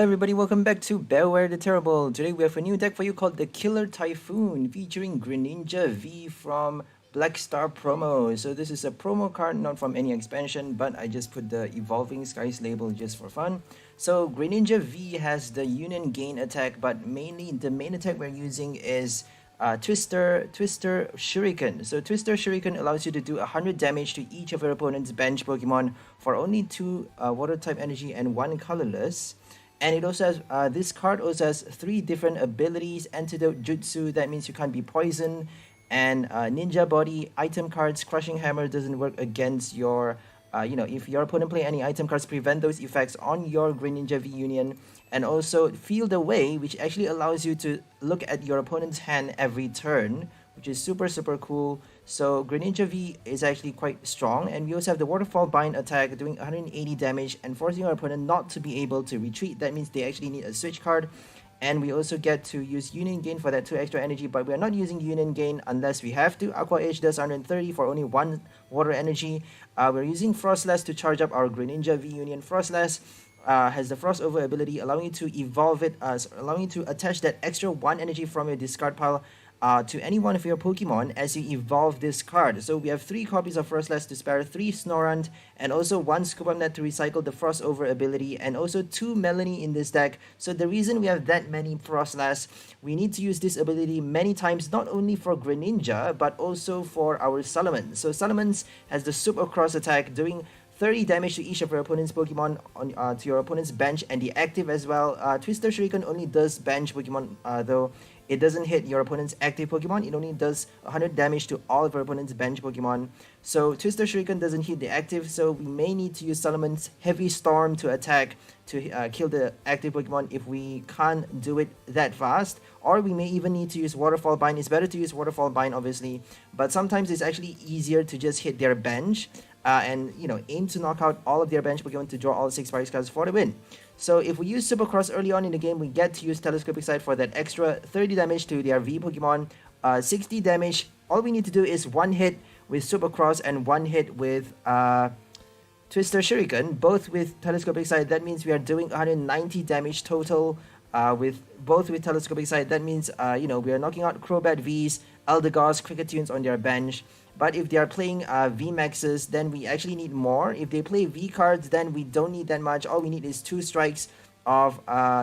Hello everybody, welcome back to Beware the Terrible. Today we have a new deck for you called the Killer Typhoon featuring Greninja V from Black Star promo. So this is a promo card, not from any expansion, but I just put the Evolving Skies label just for fun. So Greninja V has the Union Gain attack, but mainly the main attack we're using is Twister Shuriken. So Twister Shuriken allows you to do 100 damage to each of your opponent's bench Pokemon for only 2 Water type energy and 1 colorless. And it also has, this card also has 3 different abilities: Antidote Jutsu, that means you can't be poisoned, and Ninja Body. Item cards, Crushing Hammer doesn't work against your, if your opponent play any item cards, prevent those effects on your Greninja V Union. And also Field Away, which actually allows you to look at your opponent's hand every turn, which is super cool. So Greninja V is actually quite strong, and we also have the Waterfall Bind attack doing 180 damage and forcing our opponent not to be able to retreat. That means they actually need a switch card. And we also get to use Union Gain for that 2 extra energy, but we are not using Union Gain unless we have to. Aqua Edge does 130 for only 1 water energy. We're using Froslass to charge up our Greninja V Union. Froslass has the Frost Over ability, allowing you to evolve it, allowing you to attach that extra 1 energy from your discard pile to any one of your Pokemon as you evolve this card. So we have 3 copies of Froslass to spare, 3 Snorunt, and also 1 Scoop Up Net to recycle the Frost Over ability, and also 2 Melanie in this deck. So the reason we have that many Froslass, we need to use this ability many times, not only for Greninja, but also for our Salamence. So Salamence has the Super Cross attack, doing 30 damage to each of your opponent's Pokemon on to your opponent's bench, and the active as well. Twister Shuriken only does bench Pokemon, though. It doesn't hit your opponent's active Pokemon. It only does 100 damage to all of your opponent's bench Pokemon. So Twister Shuriken doesn't hit the active, so we may need to use Salamance's Heavy Storm to attack to kill the active Pokemon if we can't do it that fast. Or we may even need to use Waterfall Bind. It's better to use Waterfall Bind, obviously, but sometimes it's actually easier to just hit their bench and aim to knock out all of their bench Pokemon to draw all 6 prize cards for the win. So if we use Supercross early on in the game, we get to use Telescopic Sight for that extra 30 damage to their V Pokemon, 60 damage. All we need to do is 1 hit with Supercross and 1 hit with Twister Shuriken, both with Telescopic Sight. That means we are doing 190 damage total with Telescopic Sight. That means we are knocking out Crobat Vs, Eldegoss, Cricketune on their bench. But if they are playing VMAXs, then we actually need more. If they play V cards, then we don't need that much. All we need is 2 strikes of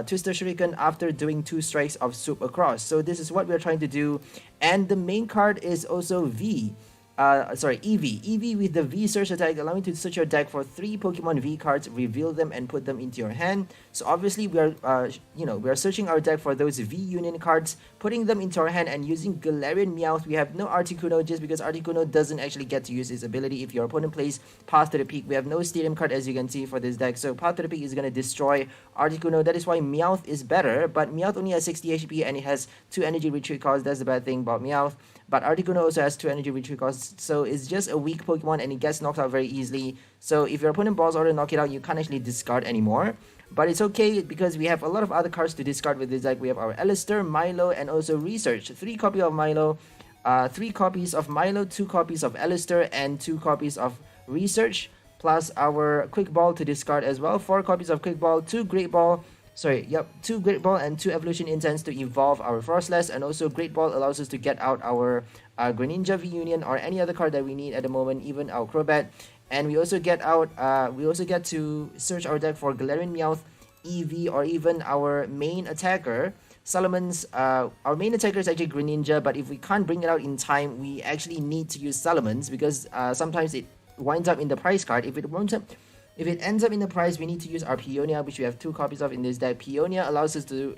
Twister Shuriken after doing 2 strikes of Supercross. So this is what we're trying to do. And the main card is also EV. EV with the V Search attack, allowing you to search your deck for 3 Pokemon V cards, reveal them, and put them into your hand. So obviously we are searching our deck for those V Union cards, putting them into our hand, and using Galarian Meowth. We have no Articuno just because Articuno doesn't actually get to use his ability if your opponent plays Path to the Peak. We have no Stadium card, as you can see, for this deck, so Path to the Peak is going to destroy Articuno. That is why Meowth is better, but Meowth only has 60 HP and it has 2 energy retreat costs. That's the bad thing about Meowth. But Articuno also has 2 energy retreat costs, so it's just a weak Pokemon and it gets knocked out very easily. So if your opponent balls order knock it out, you can't actually discard anymore. But it's okay because we have a lot of other cards to discard with this deck. We have our Alistair, Milo, and also Research. 3 copies of Milo, 3 copies of Milo, 2 copies of Alistair, and 2 copies of Research, plus our Quick Ball to discard as well. 4 copies of Quick Ball, 2 Great Ball. 2 Great Ball and 2 Evolution Incense to evolve our Froslass, and also Great Ball allows us to get out our Greninja V Union or any other card that we need at the moment, even our Crobat. And we also get to search our deck for Galarian Meowth, EV, or even our main attacker, Salamence. Our main attacker is actually Greninja, but if we can't bring it out in time, we actually need to use Salamence because sometimes it winds up in the prize card. If it ends up in the prize, we need to use our Peonia, which we have 2 copies of in this deck. Peonia allows us to,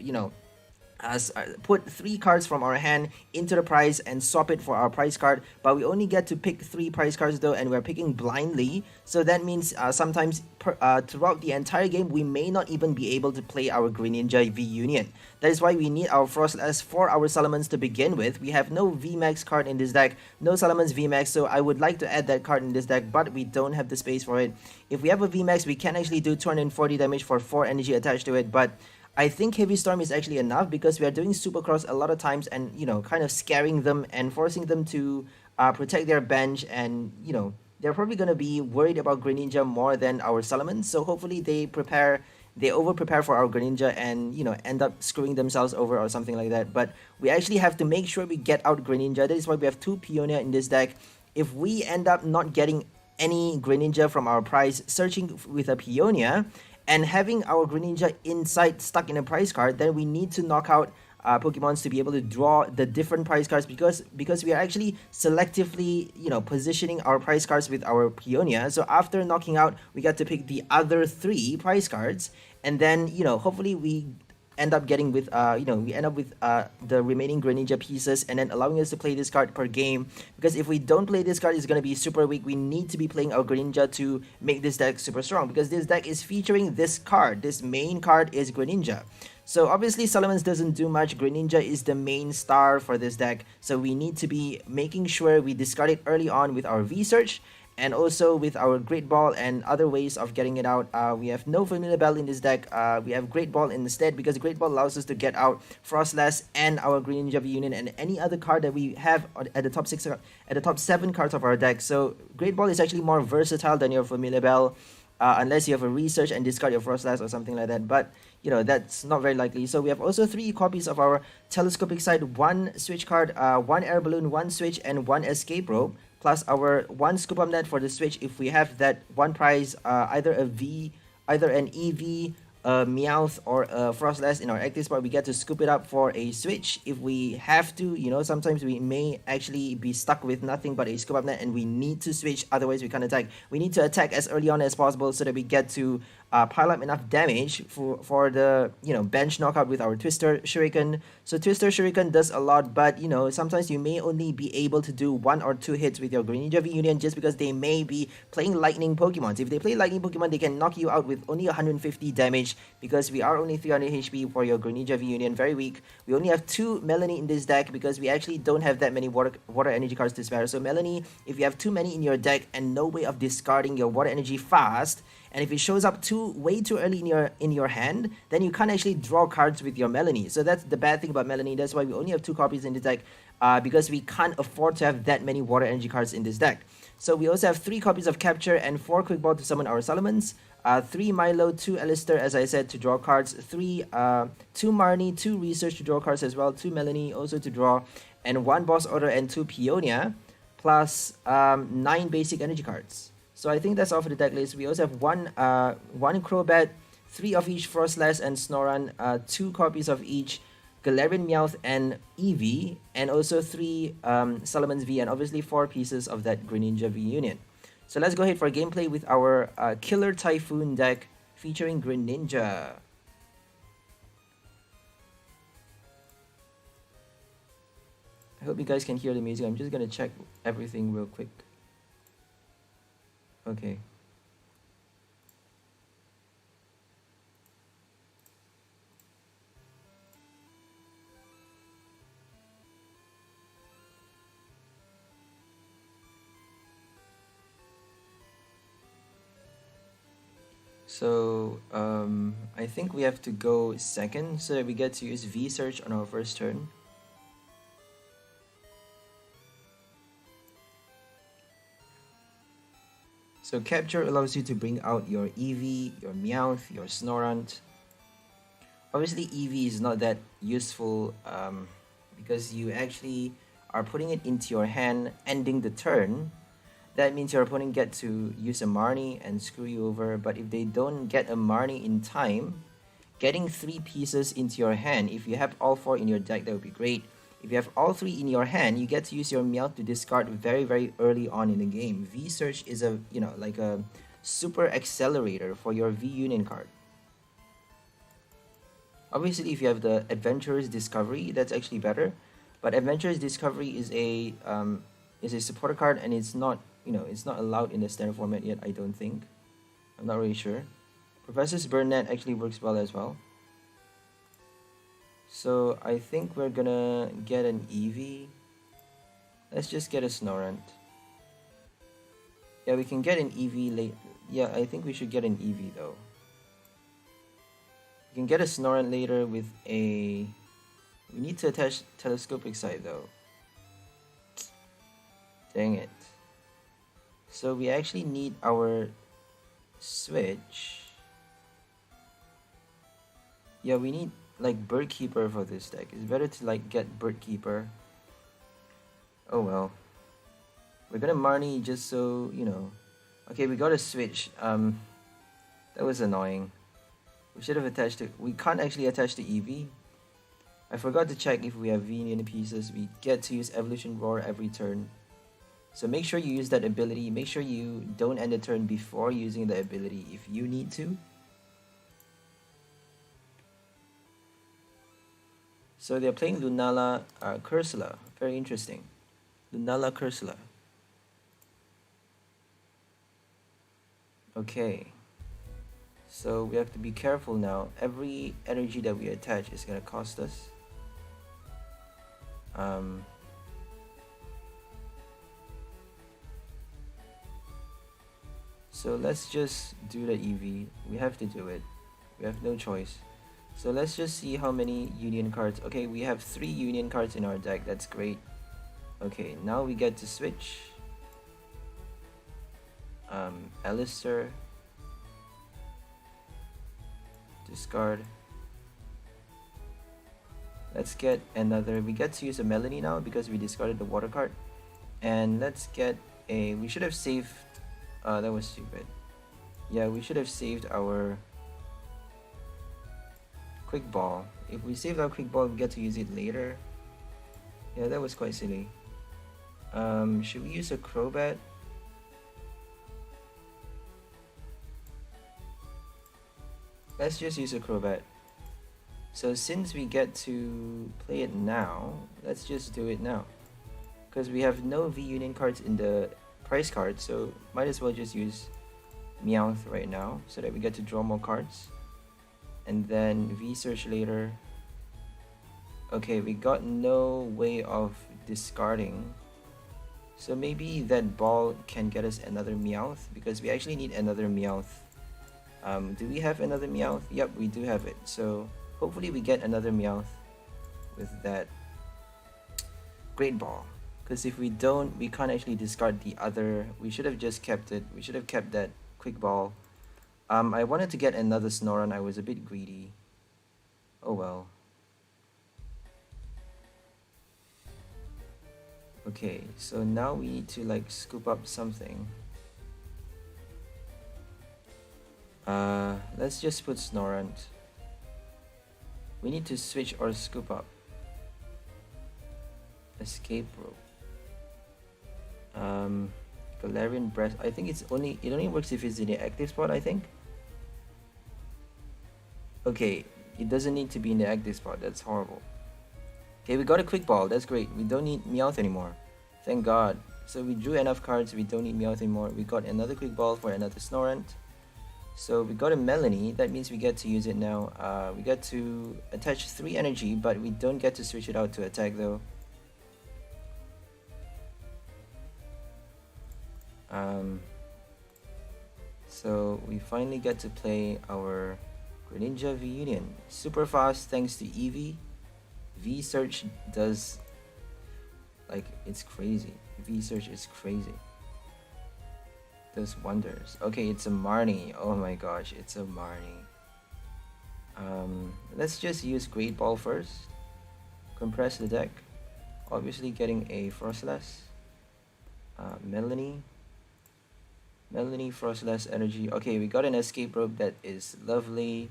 put 3 cards from our hand into the prize and swap it for our prize card. But we only get to pick 3 prize cards though, and we're picking blindly. So that means sometimes throughout the entire game, we may not even be able to play our Greninja V Union. That is why we need our Froslass for our Salamence to begin with. We have no VMAX card in this deck, no Salamence VMAX, so I would like to add that card in this deck, but we don't have the space for it. If we have a VMAX, we can actually do 240 damage for 4 energy attached to it, but I think Heavy Storm is actually enough because we are doing Supercross a lot of times and, kind of scaring them and forcing them to protect their bench, and, they're probably going to be worried about Greninja more than our Salamence, so hopefully they prepare they over prepare for our Greninja and end up screwing themselves over or something like that. But we actually have to make sure we get out Greninja. That is why we have 2 Peonia in this deck. If we end up not getting any Greninja from our prize, searching with a Peonia and having our Greninja inside stuck in a prize card, then we need to knock out Pokemons to be able to draw the different prize cards, because we are actually selectively positioning our prize cards with our Peonia. So after knocking out, we get to pick the other 3 prize cards, and then hopefully we end up getting with we end up with the remaining Greninja pieces, and then allowing us to play this card per game. Because if we don't play this card, it's going to be super weak. We need to be playing our Greninja to make this deck super strong, because this deck is featuring this card. This main card is Greninja. So obviously Salamence doesn't do much. Greninja is the main star for this deck, so we need to be making sure we discard it early on with our V-Search, and also with our Great Ball and other ways of getting it out. We have no Familiar Bell in this deck. We have Great Ball instead, because Great Ball allows us to get out Froslass and our Greninja V-Union and any other card that we have at the top 6, at the top 7 cards of our deck. So Great Ball is actually more versatile than your Familiar Bell, unless you have a Research and discard your Froslass or something like that. But that's not very likely. So we have also 3 copies of our Telescopic Sight, 1 Switch card, 1 Air Balloon, 1 Switch, and 1 Escape Rope, plus our 1 Scoop Up Net for the Switch if we have that one prize, either an EV, a Meowth, or a Froslass in our active spot. We get to scoop it up for a Switch if we have to. Sometimes we may actually be stuck with nothing but a Scoop Up Net and we need to switch, otherwise we can't attack. We need to attack as early on as possible so that we get to pile up enough damage for the bench knockout with our Twister Shuriken. So Twister Shuriken does a lot, but sometimes you may only be able to do 1 or 2 hits with your Greninja V-Union, just because they may be playing lightning Pokemon. If they play lightning Pokemon, they can knock you out with only 150 damage, because we are only 300 HP for your Greninja V-Union. Very weak. We only have 2 Melanie in this deck, because we actually don't have that many water energy cards to spare. So Melanie, if you have too many in your deck and no way of discarding your water energy fast, and if it shows up way too early in your hand, then you can't actually draw cards with your Melanie. So that's the bad thing about Melanie. That's why we only have 2 copies in the deck, because we can't afford to have that many water energy cards in this deck. So we also have 3 copies of Capture and 4 Quick Ball to summon our Salamence, 3 Milo, 2 Alistair, as I said, to draw cards, 2 Marnie, 2 Research to draw cards as well, 2 Melanie also to draw, and 1 Boss Order and 2 Peonia, plus 9 basic energy cards. So I think that's all for the deck list. We also have 1 Crobat, 3 of each Froslass and Snorunt, 2 copies of each Galarian Meowth and Eevee, and also 3 Salamence V, and obviously 4 pieces of that Greninja V Union. So let's go ahead for gameplay with our Killer Typhoon deck featuring Greninja. I hope you guys can hear the music. I'm just gonna check everything real quick. Okay. So I think we have to go second so that we get to use V-Search on our first turn. So Capture allows you to bring out your Eevee, your Meowth, your Snorunt. Obviously Eevee is not that useful because you actually are putting it into your hand, ending the turn. That means your opponent get to use a Marnie and screw you over, but if they don't get a Marnie in time, getting 3 pieces into your hand, if you have all 4 in your deck, that would be great. If you have all 3 in your hand, you get to use your Meowth to discard very, very early on in the game. V-Search is a, like a super accelerator for your V-Union card. Obviously, if you have the Adventurer's Discovery, that's actually better. But Adventurer's Discovery is a supporter card, and it's not, it's not allowed in the standard format yet, I don't think. I'm not really sure. Professor's Burnett actually works well as well. So I think we're gonna get an Eevee. Let's just get a Snorunt. Yeah, we can get an Eevee late. Yeah, I think we should get an Eevee though. We can get a Snorunt later with a... We need to attach Telescopic Sight though. Dang it. So we actually need our Switch. Yeah, we need like Bird Keeper for this deck. It's better to like get Bird Keeper. Oh well. We're gonna Marnie just so, you know. Okay, we gotta switch. That was annoying. We should have attached it. We can't actually attach the EV. I forgot to check if we have V in the pieces. We get to use Evolution Roar every turn. So make sure you use that ability. Make sure you don't end the turn before using the ability if you need to. So they're playing Lunala Cursula. Very interesting. Lunala Cursula. Okay. So we have to be careful now. Every energy that we attach is gonna cost us. So let's just do the EV. We have to do it. We have no choice. So let's just see how many union cards. Okay, we have 3 union cards in our deck. That's great. Okay, now we get to switch. Alistair. Discard. Let's get another. We get to use a Melanie now because we discarded the water card. And let's get a. We should have saved. That was stupid. Yeah, we should have saved our quick ball. If we saved our quick ball, we get to use it later. Yeah, that was quite silly. Should we use a Crobat? Let's just use a Crobat. So since we get to play it now, let's just do it now. Because we have no V Union cards in the price card, so might as well just use Meowth right now so that we get to draw more cards. And then V search later. Okay, we got no way of discarding. So maybe that ball can get us another Meowth because we actually need another Meowth. Do we have another Meowth? Yep, we do have it. So hopefully we get another Meowth with that Great Ball. Because if we don't, we can't actually discard the other. We should have just kept it. We should have kept that Quick Ball. I wanted to get another Snorunt. I was a bit greedy. Oh well. Okay, so now we need to like scoop up something. Let's just put Snorunt. We need to switch or scoop up. Escape Rope. Galarian Breath. I think it only works if it's in the active spot, I think. Okay, it doesn't need to be in the active spot. That's horrible. Okay, we got a Quick Ball. That's great. We don't need Meowth anymore. Thank God. So we drew enough cards. We don't need Meowth anymore. We got another Quick Ball for another Snorunt. So we got a Melanie. That means we get to use it now. We get to attach 3 energy, but we don't get to switch it out to attack though. So we finally get to play our Greninja V Union. Super fast thanks to Eevee. V Search does, like, it's crazy. V Search is crazy. Does wonders. Okay, it's a Marnie. Oh my gosh, it's a Marnie. Let's just use Great Ball first. Compress the deck. Obviously getting a Froslass. Melanie, Froslass energy. Okay, we got an Escape Rope that is lovely.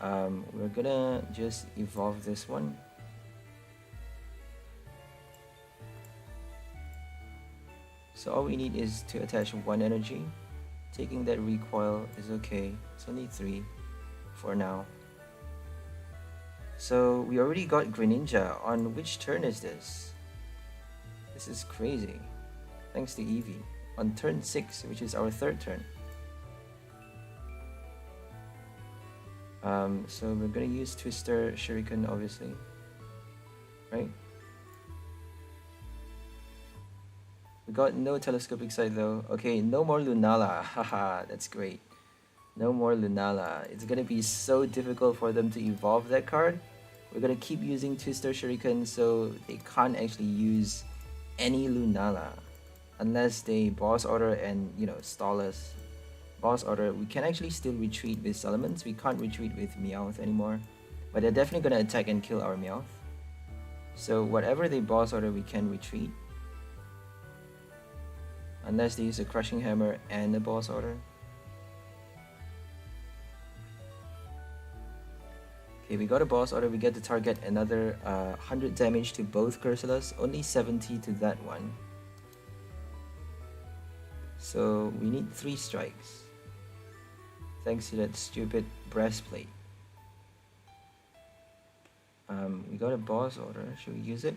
We're gonna just evolve this one. So all we need is to attach 1 energy. Taking that recoil is okay. It's only 3 for now. So we already got Greninja. On which turn is this? This is crazy. Thanks to Eevee. On turn 6, which is our 3rd turn. So we're gonna use Twister Shuriken, obviously. Right? We got no Telescopic Sight though. Okay, no more Lunala. Haha, that's great. No more Lunala. It's gonna be so difficult for them to evolve that card. We're gonna keep using Twister Shuriken so they can't actually use any Lunala. Unless they boss order and, you know, stall us. Boss order, we can actually still retreat with Salamence. We can't retreat with Meowth anymore. But they're definitely gonna attack and kill our Meowth. So whatever they boss order, we can retreat. Unless they use a Crushing Hammer and a boss order. Okay, we got a boss order. We get to target another 100 damage to both Curselas, only 70 to that one. So we need 3 strikes. Thanks to that stupid breastplate. We got a boss order. Should we use it?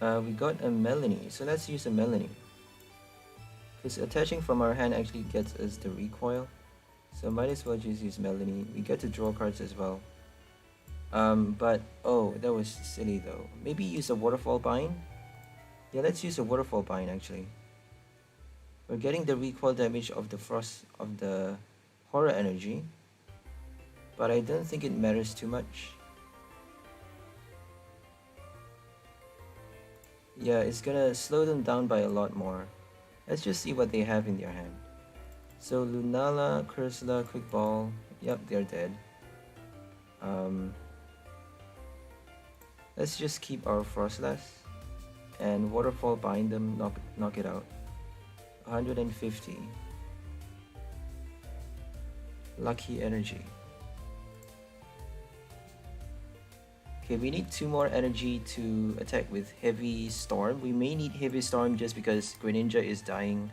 We got a Melanie, so let's use a Melanie. Because attaching from our hand actually gets us the recoil. So might as well just use Melanie. We get to draw cards as well. But, oh, that was silly though. Maybe use a Waterfall Bind? Yeah, let's use a Waterfall Bind actually. We're getting the recoil damage of the Frost, of the Horror Energy. But I don't think it matters too much. Yeah, it's gonna slow them down by a lot more. Let's just see what they have in their hand. So Lunala, Cursula, Quick Ball. Yep, they're dead. Let's just keep our Froslass and Waterfall Bind them, knock it out. 150. Lucky Energy. Okay, we need 2 more energy to attack with Heavy Storm. We may need Heavy Storm just because Greninja is dying,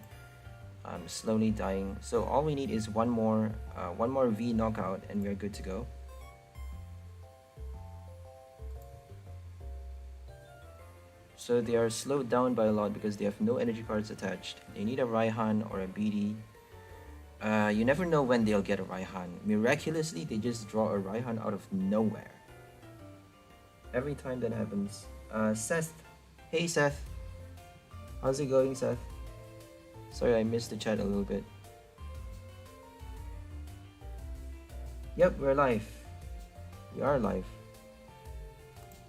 slowly dying. So all we need is one more V knockout and we are good to go. So they are slowed down by a lot because they have no energy cards attached. They need a Raihan or a BD. You never know when they'll get a Raihan. Miraculously, they just draw a Raihan out of nowhere. Every time that happens. Seth. Hey Seth. How's it going, Seth? Sorry, I missed the chat a little bit. Yep, we're live. We are live.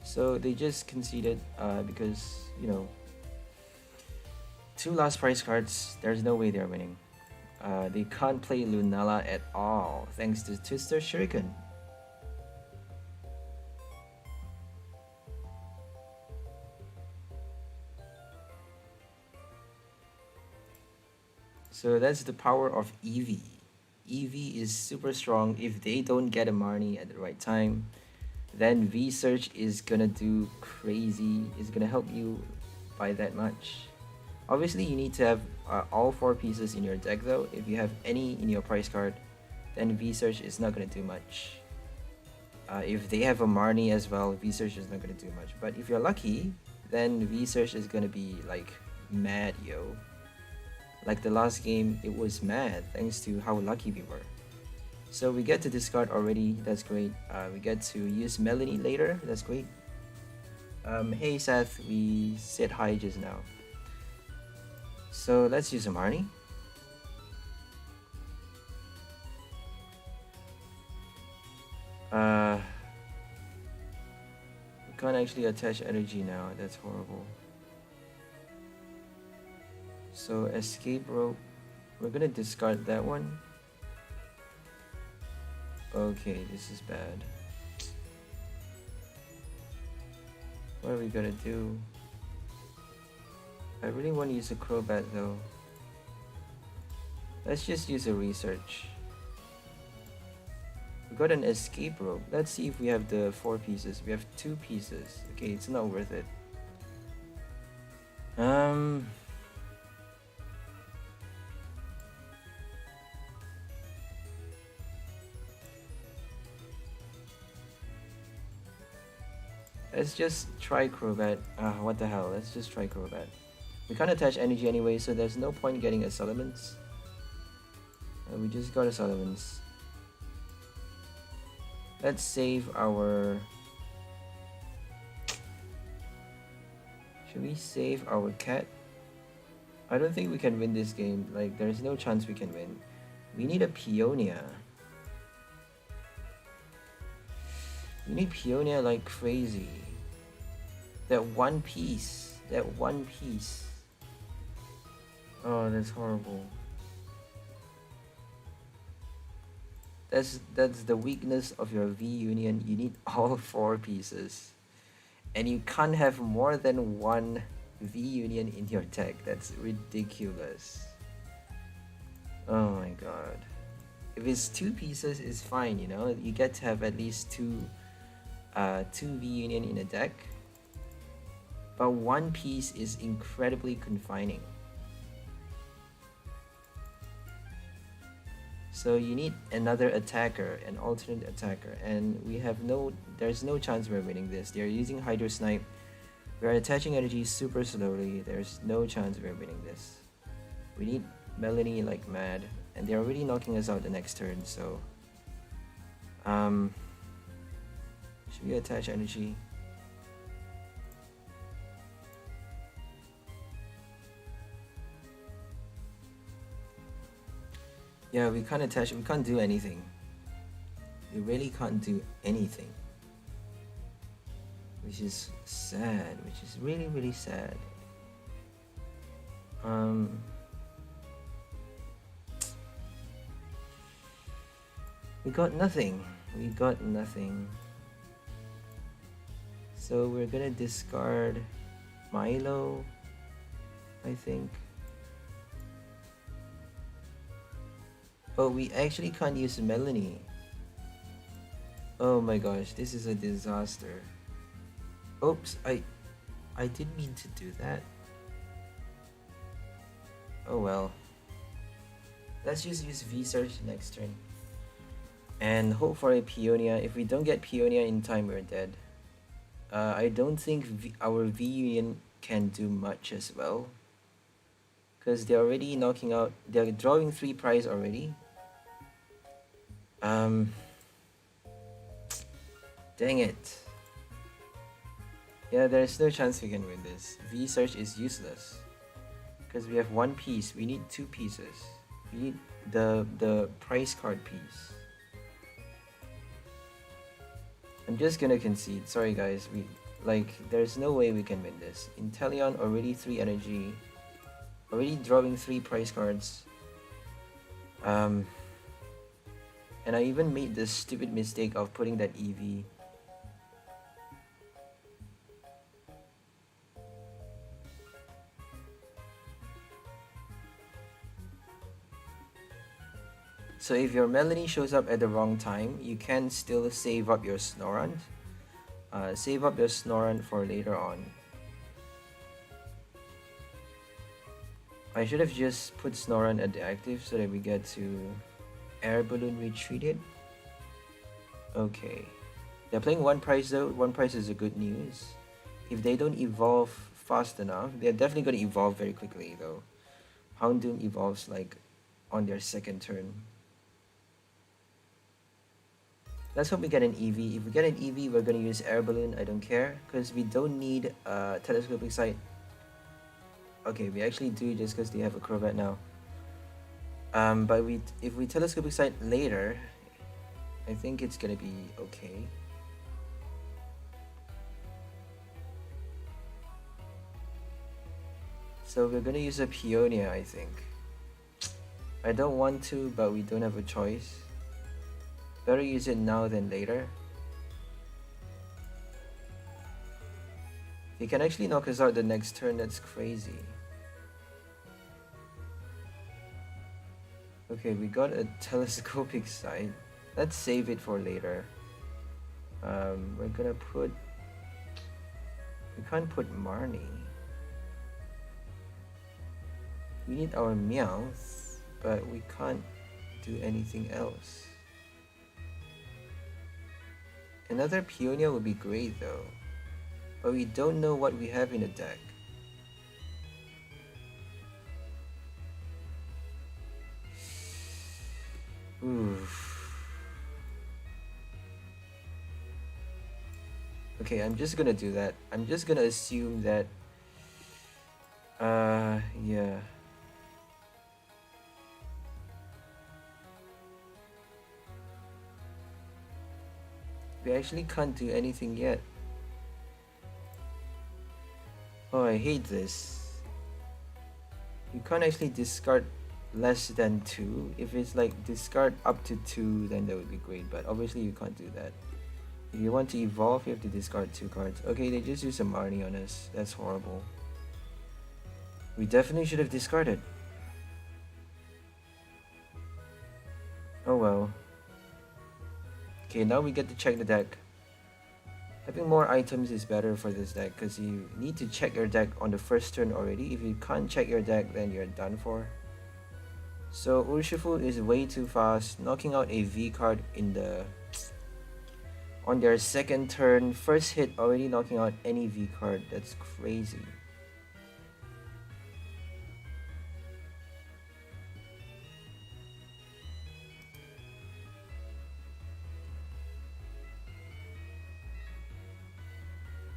So they just conceded because, you know, 2 last price cards, there's no way they're winning. They can't play Lunala at all, thanks to Twister Shuriken. So that's the power of Eevee. Eevee is super strong. If they don't get a Marnie at the right time, then V-Search is gonna do crazy. It's gonna help you by that much. Obviously, you need to have all 4 pieces in your deck though. If you have any in your price card, then V-Search is not gonna do much. If they have a Marnie as well, V-Search is not gonna do much. But if you're lucky, then V-Search is gonna be like mad, yo. Like the last game, it was mad thanks to how lucky we were. So we get to discard already, that's great. We get to use Melanie later, that's great. Hey Seth, we said hi just now. So let's use a Marnie. We can't actually attach energy now, that's horrible. So Escape Rope, we're gonna discard that one. Okay, this is bad. What are we gonna do? I really want to use a Crobat though. Let's just use a Research. We got an Escape Rope. Let's see if we have the 4 pieces. We have 2 pieces. Okay, it's not worth it. Let's just try Crobat. What the hell? Let's just try Crobat. We can't attach energy anyway, so there's no point getting a Salamence. We just got a Salamence. Let's save our... Should we save our cat? I don't think we can win this game. Like, there's no chance we can win. We need a Peonia. We need Peonia like crazy. That one piece. That one piece. Oh, that's horrible. That's the weakness of your V Union. You need all four pieces. And you can't have more than one V Union in your deck. That's ridiculous. Oh my god. If it's two pieces, it's fine, you know? You get to have at least two V Union in a deck. But one piece is incredibly confining. So you need another attacker, an alternate attacker, and there's no chance we're winning this. They're using Hydro Snipe. We're attaching energy super slowly. There's no chance we're winning this. We need Melanie like mad, and they're already knocking us out the next turn, so should we attach energy? Yeah, we can't attach, we can't do anything. We really can't do anything. Which is sad, which is really, really sad. We got nothing. We got nothing. So we're gonna discard Milo, I think. Oh, we actually can't use Melanie. Oh my gosh, this is a disaster. Oops, I didn't mean to do that. Oh well. Let's just use V-Search next turn. And hope for a Peonia. If we don't get Peonia in time, we're dead. I don't think our V Union can do much as well. Because they're already knocking out, they're drawing 3 prize already. Dang it. Yeah, there's no chance we can win this. V-Search is useless. Because we have 1 piece, we need 2 pieces. We need the price card piece. I'm just gonna concede, sorry guys, there's no way we can win this. Inteleon already 3 energy, already drawing 3 price cards. And I even made this stupid mistake of putting that EV. So if your Melanie shows up at the wrong time, you can still save up your Snorunt. Save up your Snorunt for later on. I should have just put Snorunt at the active so that we get to Air Balloon retreated. Okay. They're playing 1 price though. 1 price is a good news. If they don't evolve fast enough, they're definitely going to evolve very quickly though. Houndoom evolves like on their 2nd turn. Let's hope we get an EV. If we get an EV, we're going to use Air Balloon. I don't care because we don't need a telescopic sight. Okay, we actually do just because they have a Crobat now. But if we telescopic sight later, I think it's gonna be okay. So we're gonna use a Peonia, I think. I don't want to, but we don't have a choice. Better use it now than later. He can actually knock us out the next turn, that's crazy. Okay, we got a telescopic sight. Let's save it for later. We're gonna put... We can't put Marnie. We need our Meowth, but we can't do anything else. Another Peonia would be great though, but we don't know what we have in the deck. Oof. Okay, I'm just gonna do that. I'm just gonna assume that yeah. We actually can't do anything yet. Oh, I hate this. You can't actually discard less than 2. If it's like discard up to 2, then that would be great, but obviously you can't do that. If you want to evolve, you have to discard 2 cards. Okay, they just used a Marnie on us. That's horrible. We definitely should have discarded. Oh well. Okay, now we get to check the deck. Having more items is better for this deck because you need to check your deck on the first turn already. If you can't check your deck, then you're done for. So Urshifu is way too fast, knocking out a V card in the on their second turn. First hit already knocking out any V card. That's crazy.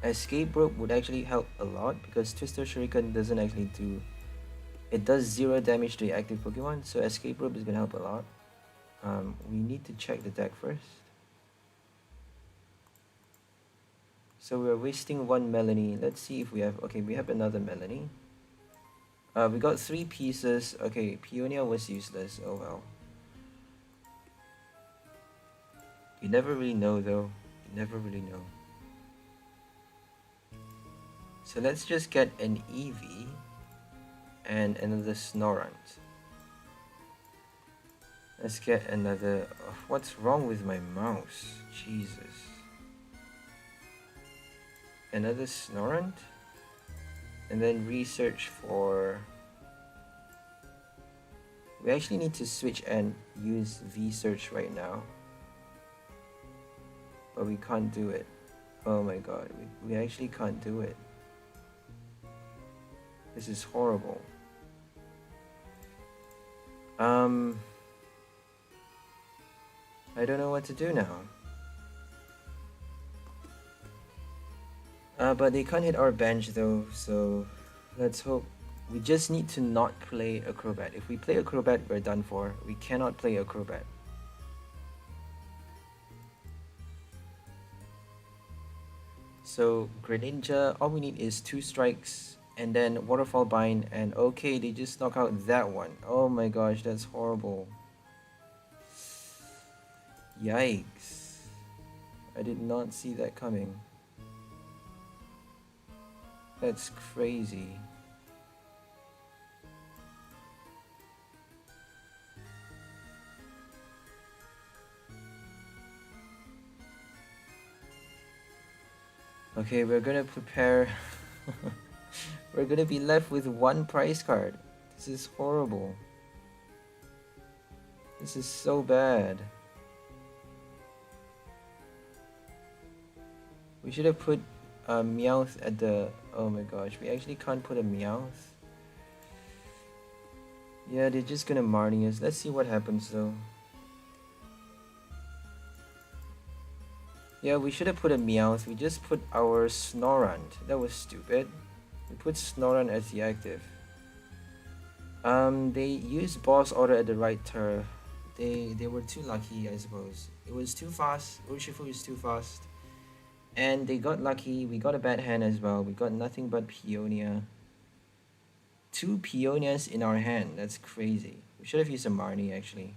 Escape Rope would actually help a lot because Twister Shuriken doesn't actually do... It does 0 damage to the active Pokemon, so Escape Rope is gonna help a lot. We need to check the deck first. So we're wasting 1 Melanie. Let's see if we have... Okay, we have another Melanie. We got 3 pieces. Okay, Peonia was useless. Oh well. You never really know though. You never really know. So let's just get an Eevee and another Snorunt. Let's get another... what's wrong with my mouse? Jesus. Another Snorunt? And then research for... We actually need to switch and use V-search right now. But we can't do it. Oh my god, we actually can't do it. This is horrible. I don't know what to do now. But they can't hit our bench though, so let's hope. We just need to not play Acrobat. If we play Acrobat, we're done for. We cannot play Acrobat. So Greninja, all we need is 2 strikes and then Waterfall Bind, and okay, they just knock out that one. Oh my gosh, that's horrible. Yikes. I did not see that coming. That's crazy. Okay, we're gonna prepare. We're gonna be left with 1 prize card. This is horrible. This is so bad. We should have put a Meowth at the... Oh my gosh, we actually can't put a Meowth. Yeah, they're just gonna Marnie us. Let's see what happens though. Yeah, we should have put a Meowth. We just put our Snorunt. That was stupid. We put Snorunt as the active. They used Boss Order at the right turn. They were too lucky, I suppose. It was too fast. Urshifu is too fast. And they got lucky. We got a bad hand as well. We got nothing but Peonia. 2 Peonias in our hand. That's crazy. We should have used a Marnie actually.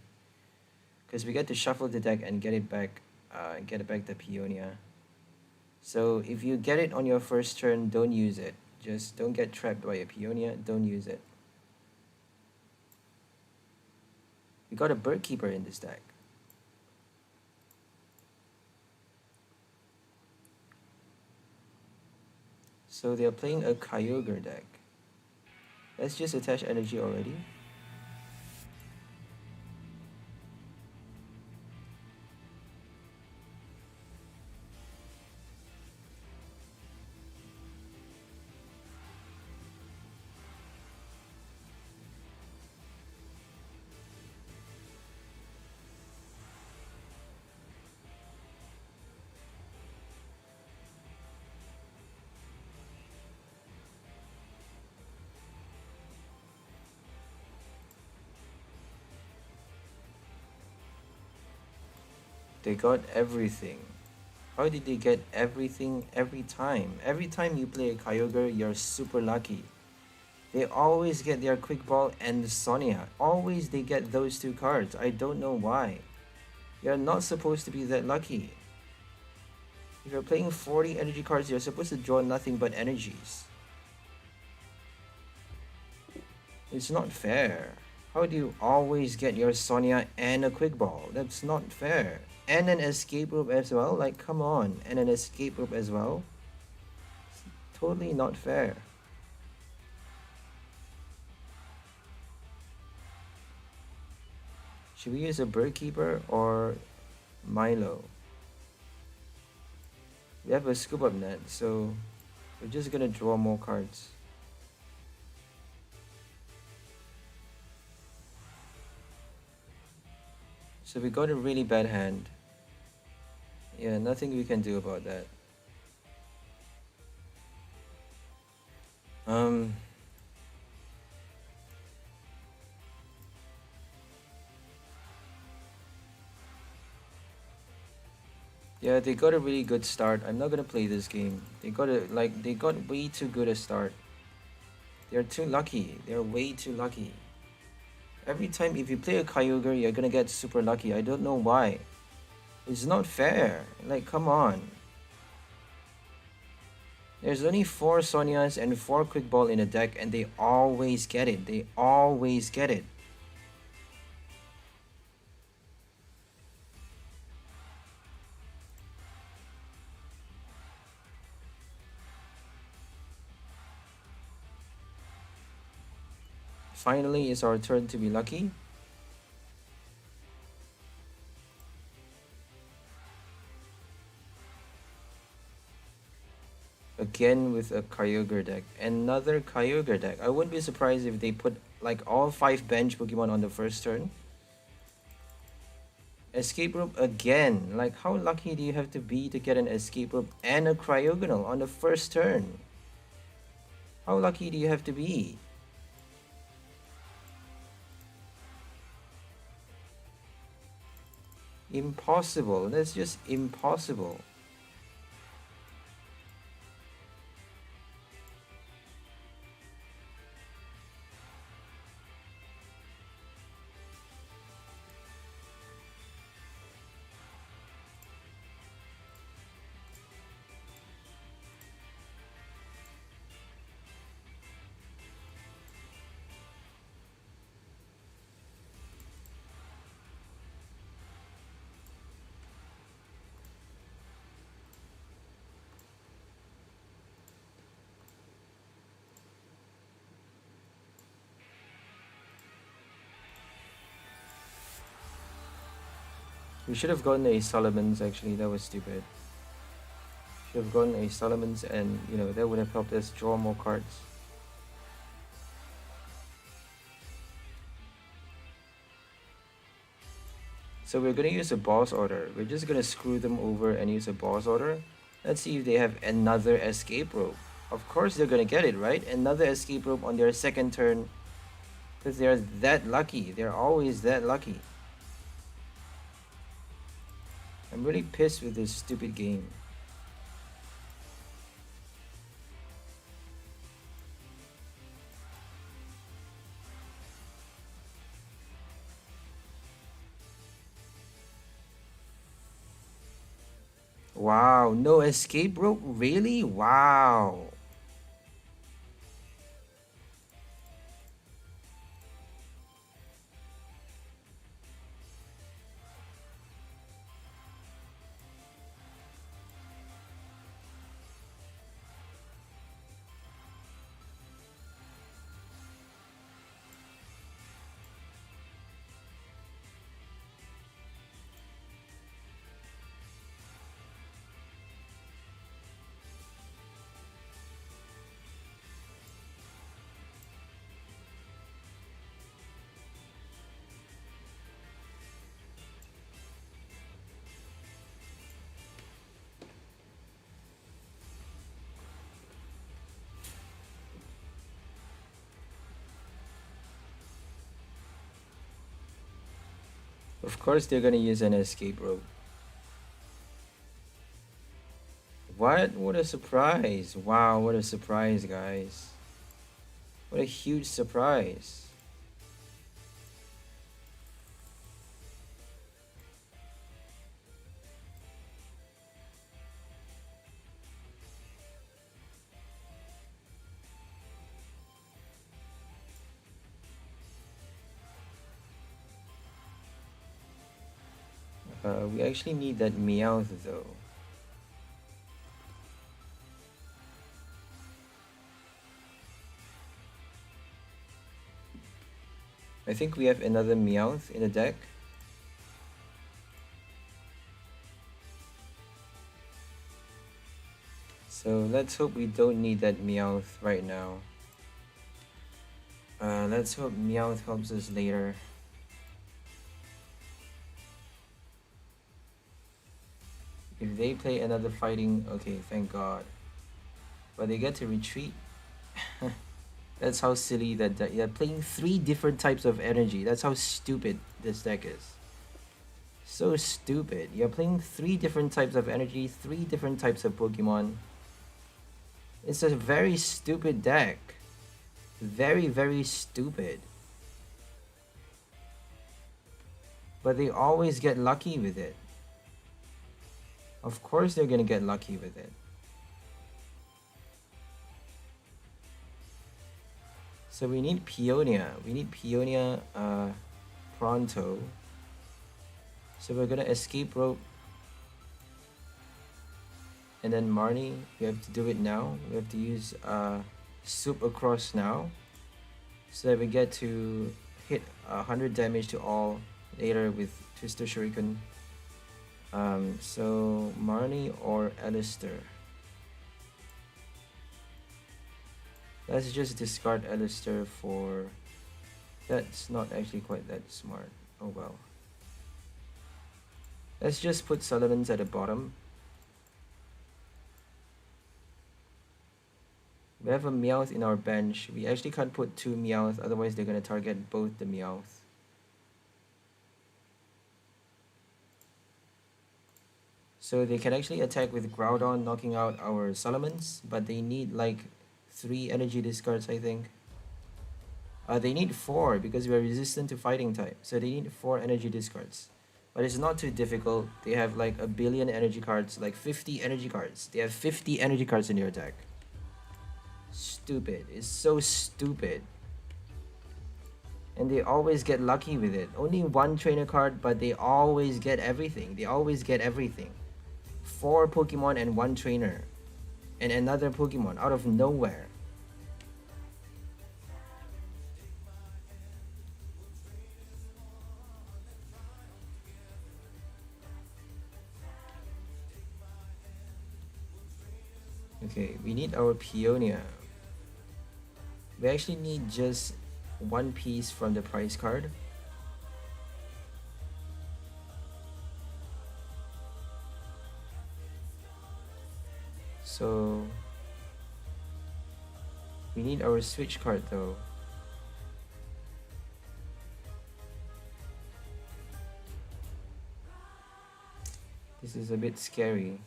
Because we get to shuffle the deck and get it back the Peonia. So if you get it on your first turn, don't use it. Just don't get trapped by a Peonia, don't use it. We got a Bird Keeper in this deck. So they're playing a Kyogre deck. Let's just attach energy already. They got everything. How did they get everything every time? Every time you play a Kyogre, you're super lucky. They always get their Quick Ball and the Sonia. Always they get those two cards. I don't know why. You're not supposed to be that lucky. If you're playing 40 energy cards, you're supposed to draw nothing but energies. It's not fair. How do you always get your Sonia and a Quick Ball? That's not fair. And an escape rope as well? Like, come on. And an escape rope as well? It's totally not fair. Should we use a Bird Keeper or Milo? We have a Scoop Up Net, so we're just gonna draw more cards. So we got a really bad hand. Yeah, nothing we can do about that. Yeah, they got a really good start. I'm not gonna play this game. They got way too good a start. They're too lucky. They're way too lucky. Every time if you play a Kyogre, you're gonna get super lucky. I don't know why. It's not fair. Like, come on. There's only 4 Sonias and 4 Quick Ball in a deck, and they always get it. They always get it. Finally, it's our turn to be lucky. Again with a Kyogre deck. Another Kyogre deck. I wouldn't be surprised if they put like all 5 bench Pokemon on the first turn. Escape Rope again. Like, how lucky do you have to be to get an Escape Rope and a Cryogonal on the first turn? How lucky do you have to be? Impossible. That's just impossible. We should have gotten a Salamence actually, that was stupid. Should have gotten a Salamence and, you know, that would have helped us draw more cards. So we're gonna use a boss order. We're just gonna screw them over and use a boss order. Let's see if they have another escape rope. Of course they're gonna get it, right? Another escape rope on their second turn. Because they're that lucky. They're always that lucky. I'm really pissed with this stupid game. Wow, no escape rope? Really? Wow. Of course they're gonna use an escape rope. What? What a surprise. Wow, what a surprise, guys. What a huge surprise. We actually need that Meowth though. I think we have another Meowth in the deck. So let's hope we don't need that Meowth right now. Let's hope Meowth helps us later. If they play another fighting, okay, thank God. But they get to retreat. That's how silly that they're playing 3 different types of energy. That's how stupid this deck is. So stupid. You're playing 3 different types of energy, 3 different types of Pokemon. It's a very stupid deck. Very, very stupid. But they always get lucky with it. Of course they're gonna get lucky with it. So we need Peonia. We need Peonia pronto. So we're gonna escape rope. And then Marnie, we have to do it now. We have to use Soup Across now. So that we get to hit 100 damage to all later with Twister Shuriken. So Marnie or Alistair. Let's just discard Alistair for... That's not actually quite that smart. Oh well. Let's just put Salamence at the bottom. We have a Meowth in our bench. We actually can't put 2 Meowth, otherwise they're gonna target both the Meowth. So they can actually attack with Groudon, knocking out our Salamence, but they need like 3 energy discards, I think. They need 4 because we are resistant to fighting type. So they need 4 energy discards. But it's not too difficult. They have like a billion energy cards, like 50 energy cards. They have 50 energy cards in your deck. Stupid. It's so stupid. And they always get lucky with it. Only 1 trainer card, but they always get everything. They always get everything. 4 Pokemon and 1 trainer. And another Pokemon out of nowhere. Okay, we need our Peonia. We actually need just 1 piece from the prize card. So we need our switch card though. This is a bit scary.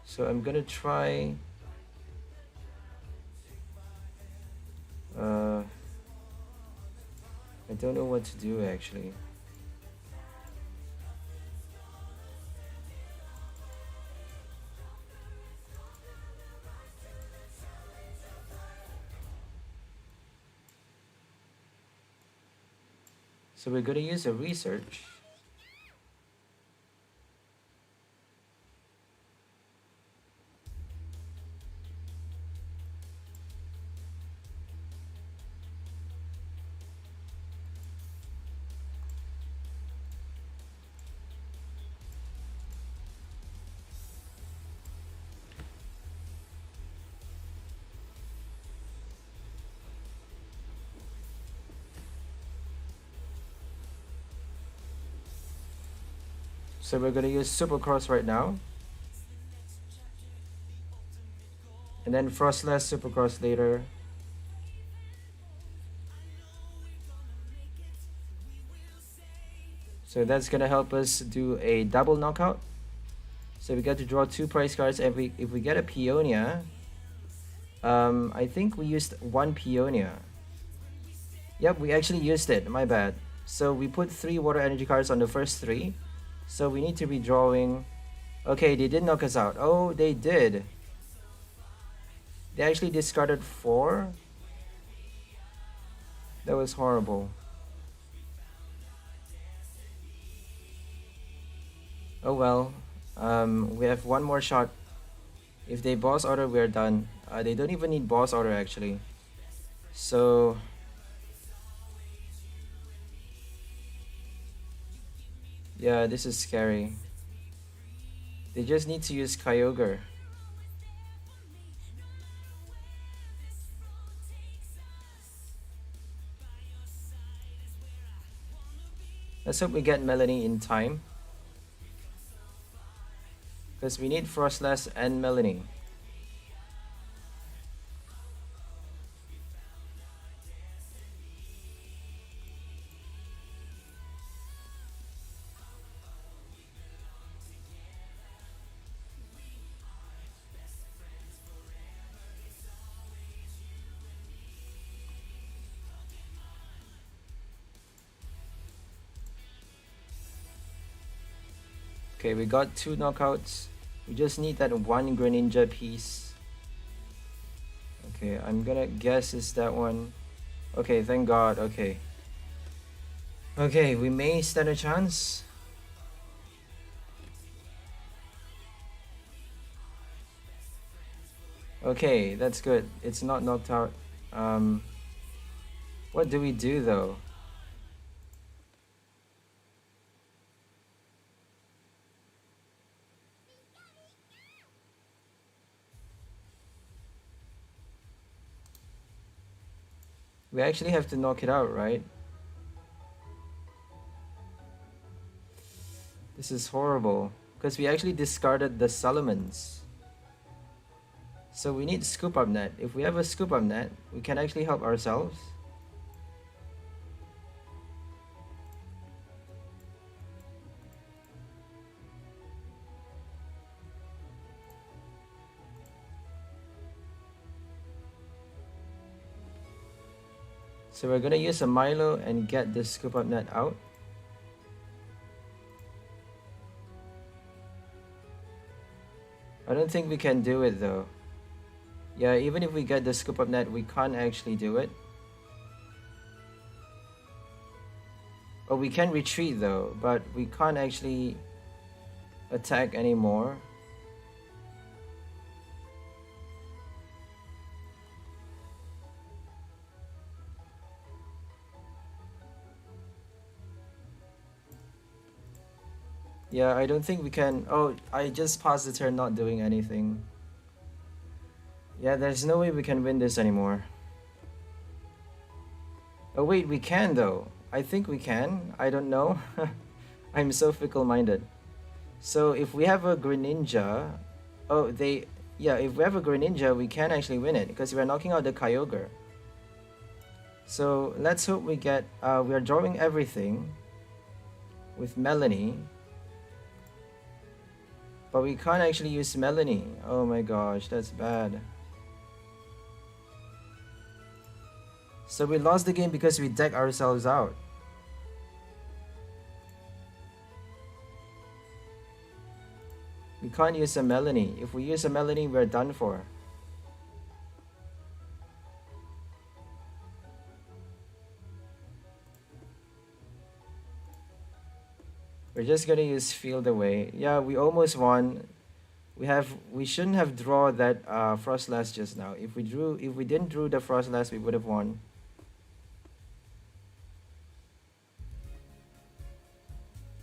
So I'm gonna try I don't know what to do actually. So we're gonna use a research. So we're gonna use Supercross right now. And then Froslass Supercross later. So that's gonna help us do a double knockout. So we got to draw 2 prize cards. If we get a Peonia, I think we used 1 Peonia. Yep, we actually used it. My bad. So we put 3 water energy cards on the first 3. So we need to be drawing. Okay, they did knock us out. Oh, they did. They actually discarded 4. That was horrible. Oh well. We have 1 more shot. If they boss order, we're done. They don't even need boss order actually. So yeah, this is scary. They just need to use Kyogre. Let's hope we get Melanie in time. Because we need Froslass and Melanie. Okay, we got 2 knockouts. We just need that 1 Greninja piece. Okay, I'm gonna guess it's that one. Okay, thank God. Okay. Okay, we may stand a chance. Okay, that's good. It's not knocked out. What do we do though? We actually have to knock it out, right? This is horrible. Because we actually discarded the Salamence. So we need Scoop Up Net. If we have a Scoop Up Net, we can actually help ourselves. So we're gonna use a Milo and get this Scoop Up Net out. I don't think we can do it though. Yeah, even if we get the Scoop Up Net, we can't actually do it. Oh, we can retreat though, but we can't actually attack anymore. Yeah, I don't think we can. Oh, I just passed the turn not doing anything. Yeah, there's no way we can win this anymore. Oh wait, we can though. I think we can. I don't know. I'm so fickle-minded. So if we have a Greninja... Oh, yeah, if we have a Greninja, we can actually win it. Because we're knocking out the Kyogre. So let's hope we get... we are drawing everything. With Melanie. But we can't actually use Melanie. Oh my gosh, that's bad. So we lost the game because we decked ourselves out. We can't use a Melanie. If we use a Melanie, we're done for. We're just gonna use Field Away. Yeah, we almost won. We shouldn't have drawn that Froslass just now. If we didn't draw the Froslass, we would have won.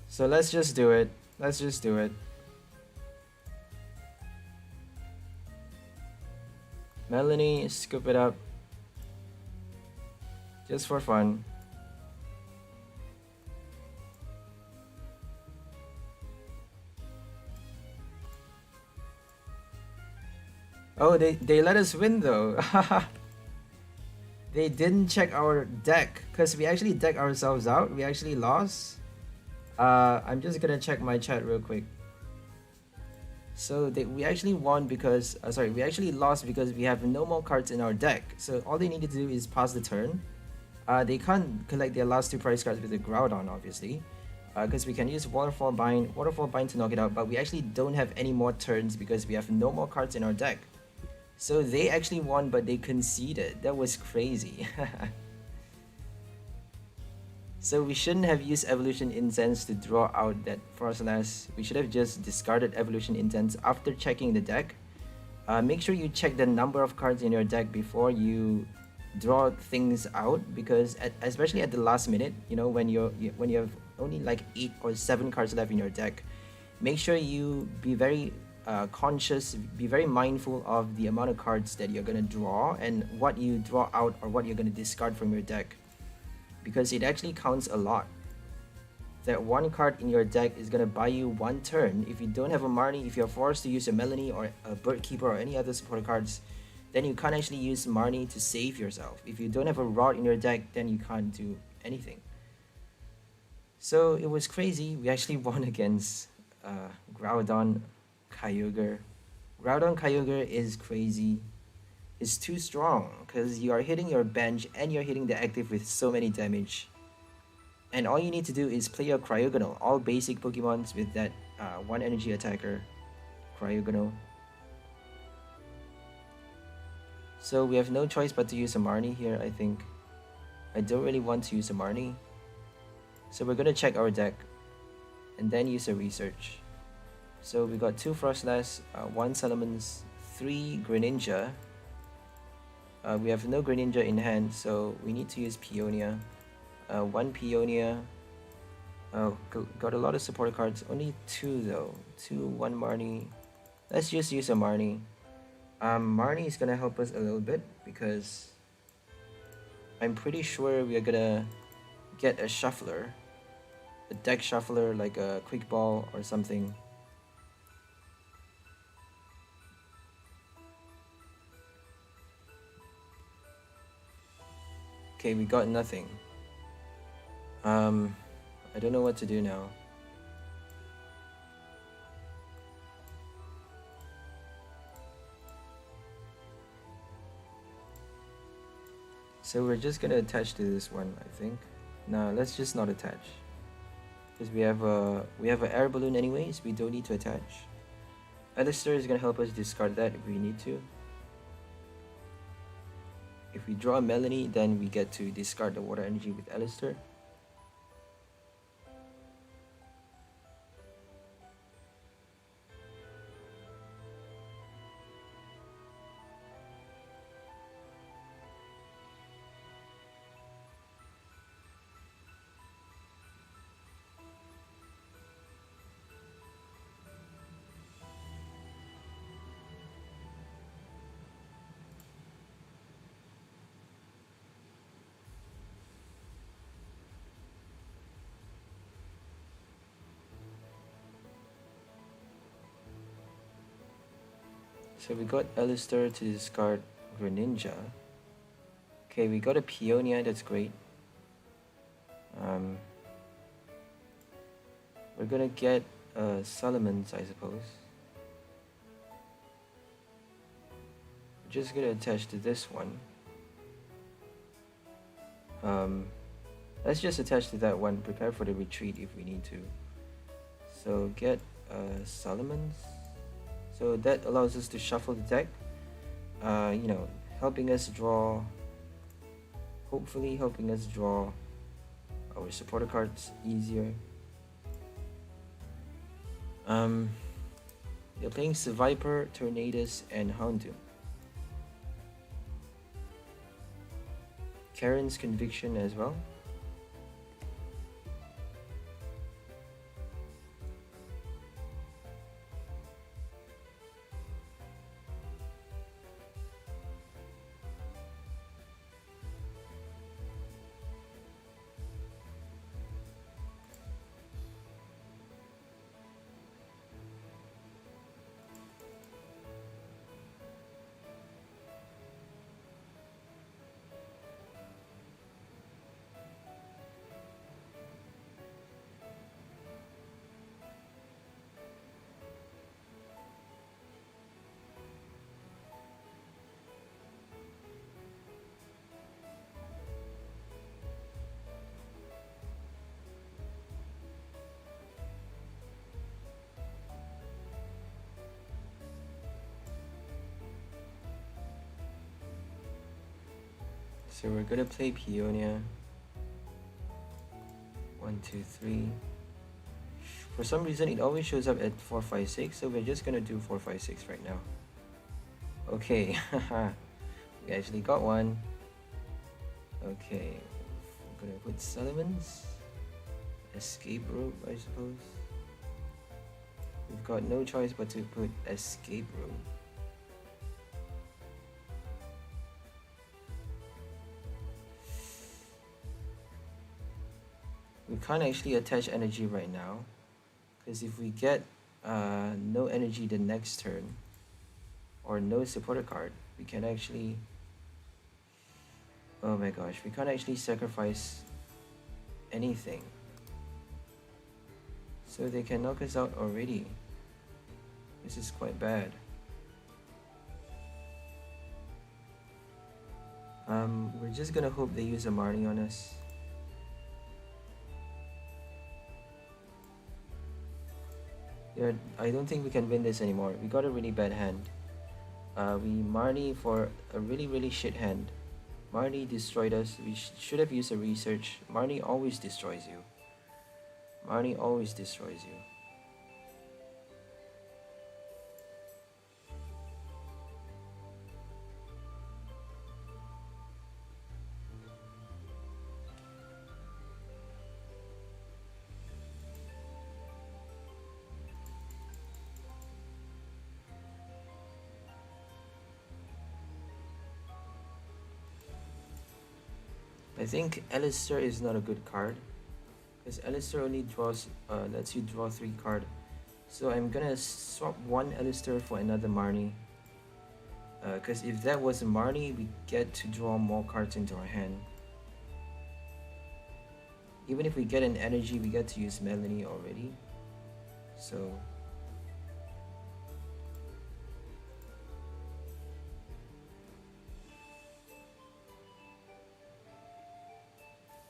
So let's just do it. Let's just do it. Melanie, scoop it up. Just for fun. Oh, they let us win though. They didn't check our deck because we actually decked ourselves out. We actually lost. I'm just gonna check my chat real quick. We actually won because, sorry, we actually lost because we have no more cards in our deck. So all they need to do is pass the turn. They can't collect their last two prize cards with the Groudon, obviously, because we can use Waterfall Bind to knock it out, but we actually don't have any more turns because we have no more cards in our deck. So they actually won, but they conceded. That was crazy. So we shouldn't have used Evolution Incense to draw out that Froslass. We should have just discarded Evolution Incense after checking the deck. Make sure you check the number of cards in your deck before you draw things out, because especially at the last minute, you know, when you have only like 8 or 7 cards left in your deck, make sure you be very conscious, be very mindful of the amount of cards that you're gonna draw and what you draw out or what you're gonna discard from your deck, because it actually counts a lot. That one card in your deck is gonna buy you 1 turn. If you don't have a Marnie, if you're forced to use a Melanie or a Bird Keeper or any other supporter cards, then you can't actually use Marnie to save yourself. If you don't have a Rod in your deck, then you can't do anything. So it was crazy. We actually won against Groudon Kyogre. Groudon Kyogre is crazy. It's too strong because you are hitting your bench and you're hitting the active with so many damage. And all you need to do is play your Cryogonal, all basic Pokemons with that 1 energy attacker, Cryogonal. So we have no choice but to use a Marnie here, I think. I don't really want to use a Marnie. So we're gonna check our deck and then use a research. So we got 2 Froslass, 1 Salamence, 3 Greninja. We have no Greninja in hand, so we need to use Peonia. 1 Peonia. Got a lot of supporter cards. Only 2 though. 2, 1 Marnie. Let's just use a Marnie. Marnie is gonna help us a little bit because I'm pretty sure we are gonna get a shuffler. A deck shuffler, like a quick ball or something. Okay, we got nothing. I don't know what to do now. So we're just gonna attach to this one, I think. No, let's just not attach. Because we have an air balloon anyways, we don't need to attach. Alistair is gonna help us discard that if we need to. If we draw a Melanie, then we get to discard the water energy with Alistair. So we got Alistair to discard Greninja. Okay, we got a Peonia, that's great. We're gonna get a Salamence, I suppose. We're just gonna attach to this one. Let's just attach to that one, prepare for the retreat if we need to. So get a Salamence. So that allows us to shuffle the deck, you know, helping us draw, hopefully helping us draw our supporter cards easier. They're playing Seviper, Tornadus, and Houndoom. Karen's Conviction as well. So we're gonna play Peonia. 1, 2, 3. For some reason, it always shows up at 4, 5, 6. So we're just gonna do 4, 5, 6 right now. Okay, we actually got one. Okay, I'm gonna put Salamence. Escape rope, I suppose. We've got no choice but to put escape rope. We can't actually attach energy right now, because if we get no energy the next turn, or no supporter card, we can actually, oh my gosh, we can't actually sacrifice anything. So they can knock us out already. This is quite bad. We're just gonna hope they use a Marnie on us. Yeah, I don't think we can win this anymore. We got a really bad hand. We Marnie for a really shit hand. Marnie destroyed us. We should have used a research. Marnie always destroys you. Marnie always destroys you. I think Alistair is not a good card, because Alistair only draws, lets you draw 3 cards. So I'm gonna swap one Alistair for another Marnie. Because if that was a Marnie, we get to draw more cards into our hand. Even if we get an energy, we get to use Melanie already. So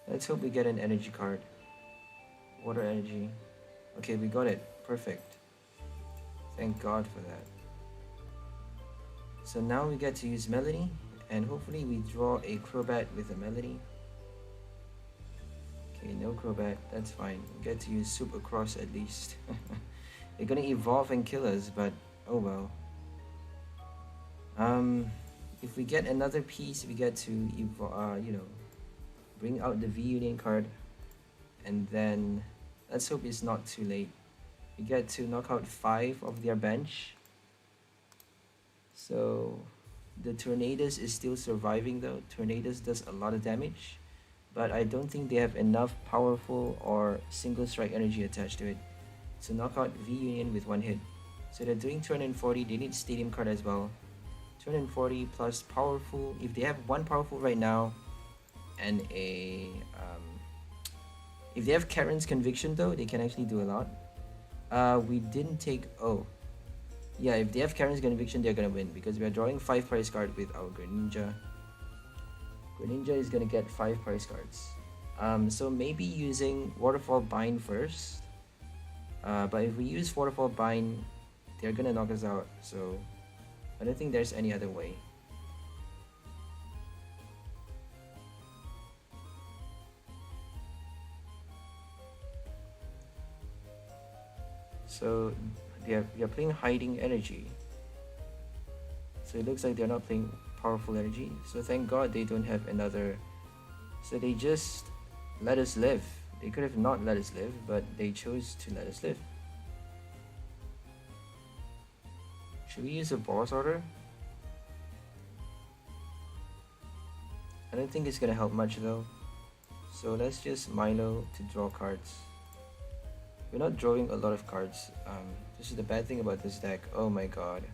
let's hope we get an energy card. Water energy. Okay, we got it. Perfect. Thank God for that. So now we get to use Melody, and hopefully we draw a Crobat with a Melody. Okay, no Crobat, that's fine. We get to use Soup Across at least. They're gonna evolve and kill us, but oh well. If we get another piece, we get to bring out the V-Union card, and then let's hope it's not too late. We get to knock out 5 of their bench. So the Tornadus is still surviving though. Tornadus does a lot of damage, but I don't think they have enough powerful or single strike energy attached to it to knock out V-Union with 1 hit. So they're doing 240, they need Stadium card as well. 240 plus powerful. If they have 1 powerful right now and a if they have Karen's Conviction though, they can actually do a lot. We didn't take, oh yeah, if they have Karen's Conviction, they're gonna win because we are drawing 5 prize cards with our Greninja. Greninja is gonna get 5 prize cards. So maybe using Waterfall Bind first. But if we use Waterfall Bind, they're gonna knock us out. So I don't think there's any other way. So they are playing Hiding Energy. So it looks like they're not playing Powerful Energy. So thank God they don't have another. So they just let us live. They could have not let us live, but they chose to let us live. Should we use a boss order? I don't think it's gonna help much though. So let's just Milo to draw cards. We're not drawing a lot of cards. This is the bad thing about this deck. Oh my god.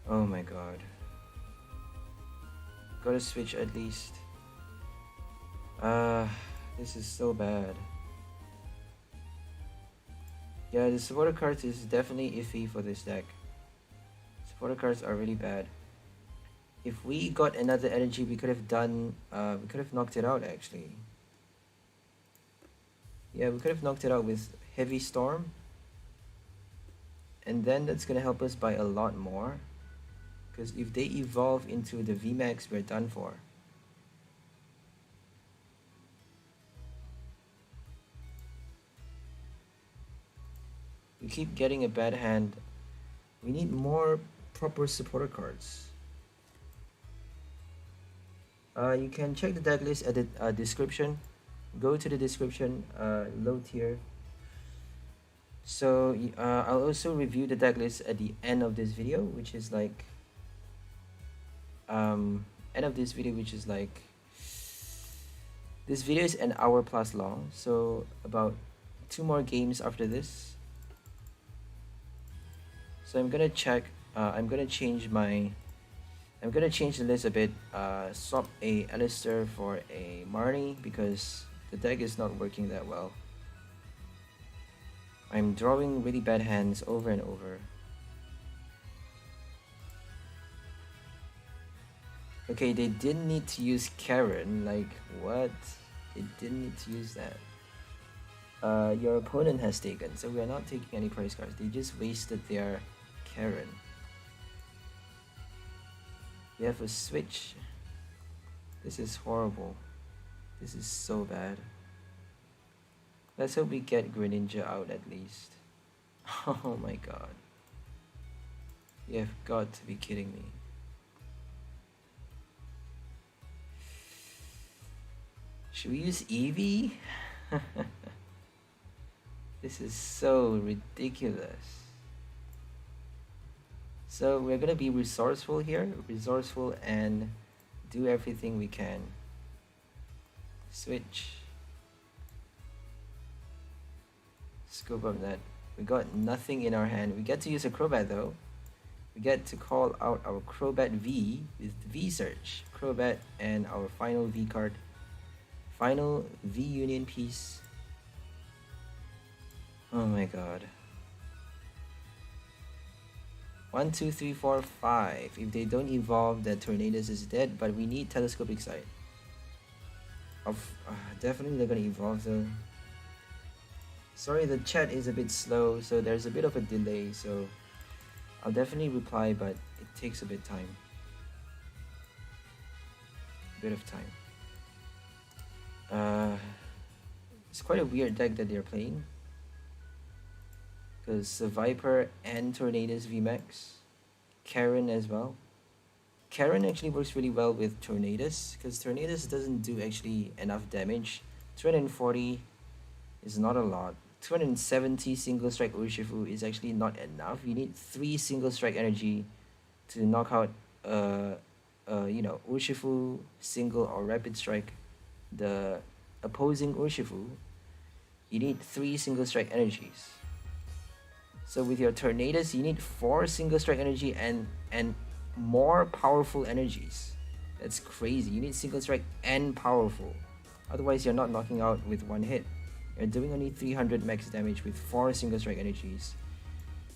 Oh my god. Gotta switch at least. This is so bad. Yeah, the supporter cards is definitely iffy for this deck. Supporter cards are really bad. If we got another energy, we could have done, we could have knocked it out actually. Yeah, we could have knocked it out with Heavy Storm. And then that's gonna help us by a lot more. Because if they evolve into the VMAX, we're done for. We keep getting a bad hand. We need more proper supporter cards. You can check the deck list at the description. Go to the description, low tier. So I'll also review the deck list at the end of this video, which is like end of this video, which is like this video is an hour plus long, so about 2 more games after this. So I'm gonna check. I'm gonna change the list a bit. Swap a Alistair for a Marnie because the deck is not working that well. I'm drawing really bad hands over and over. Okay, they didn't need to use Karen. Like, what? They didn't need to use that. Your opponent has taken, so we are not taking any prize cards. They just wasted their Karen. We have a switch. This is horrible. This is so bad. Let's hope we get Greninja out at least. Oh my god. You have got to be kidding me. Should we use Eevee? This is so ridiculous. So we're gonna be resourceful here. Resourceful and do everything we can. Switch. Scoop up that. We got nothing in our hand. We get to use a Crobat though. We get to call out our Crobat V with V Search. Crobat and our final V card. Final V Union piece. Oh my god. 1, 2, 3, 4, 5. If they don't evolve, the Tornadus is dead, but we need Telescopic Sight. Definitely they're gonna evolve though. Sorry, the chat is a bit slow, so there's a bit of a delay, so I'll definitely reply, but it takes a bit time. A bit of time. It's quite a weird deck that they're playing. Because the Viper and Tornadus VMAX. Karen as well. Karen actually works really well with Tornadus, because Tornadus doesn't do actually enough damage. 240 is not a lot. 270 single strike Urshifu is actually not enough. You need 3 single strike energy to knock out Urshifu single or rapid strike the opposing Urshifu. You need 3 single strike energies. So with your Tornadus, you need 4 single strike energy and more powerful energies. That's crazy. You need single strike and powerful. Otherwise, you're not knocking out with 1 hit. You're doing only 300 max damage with 4 single strike energies.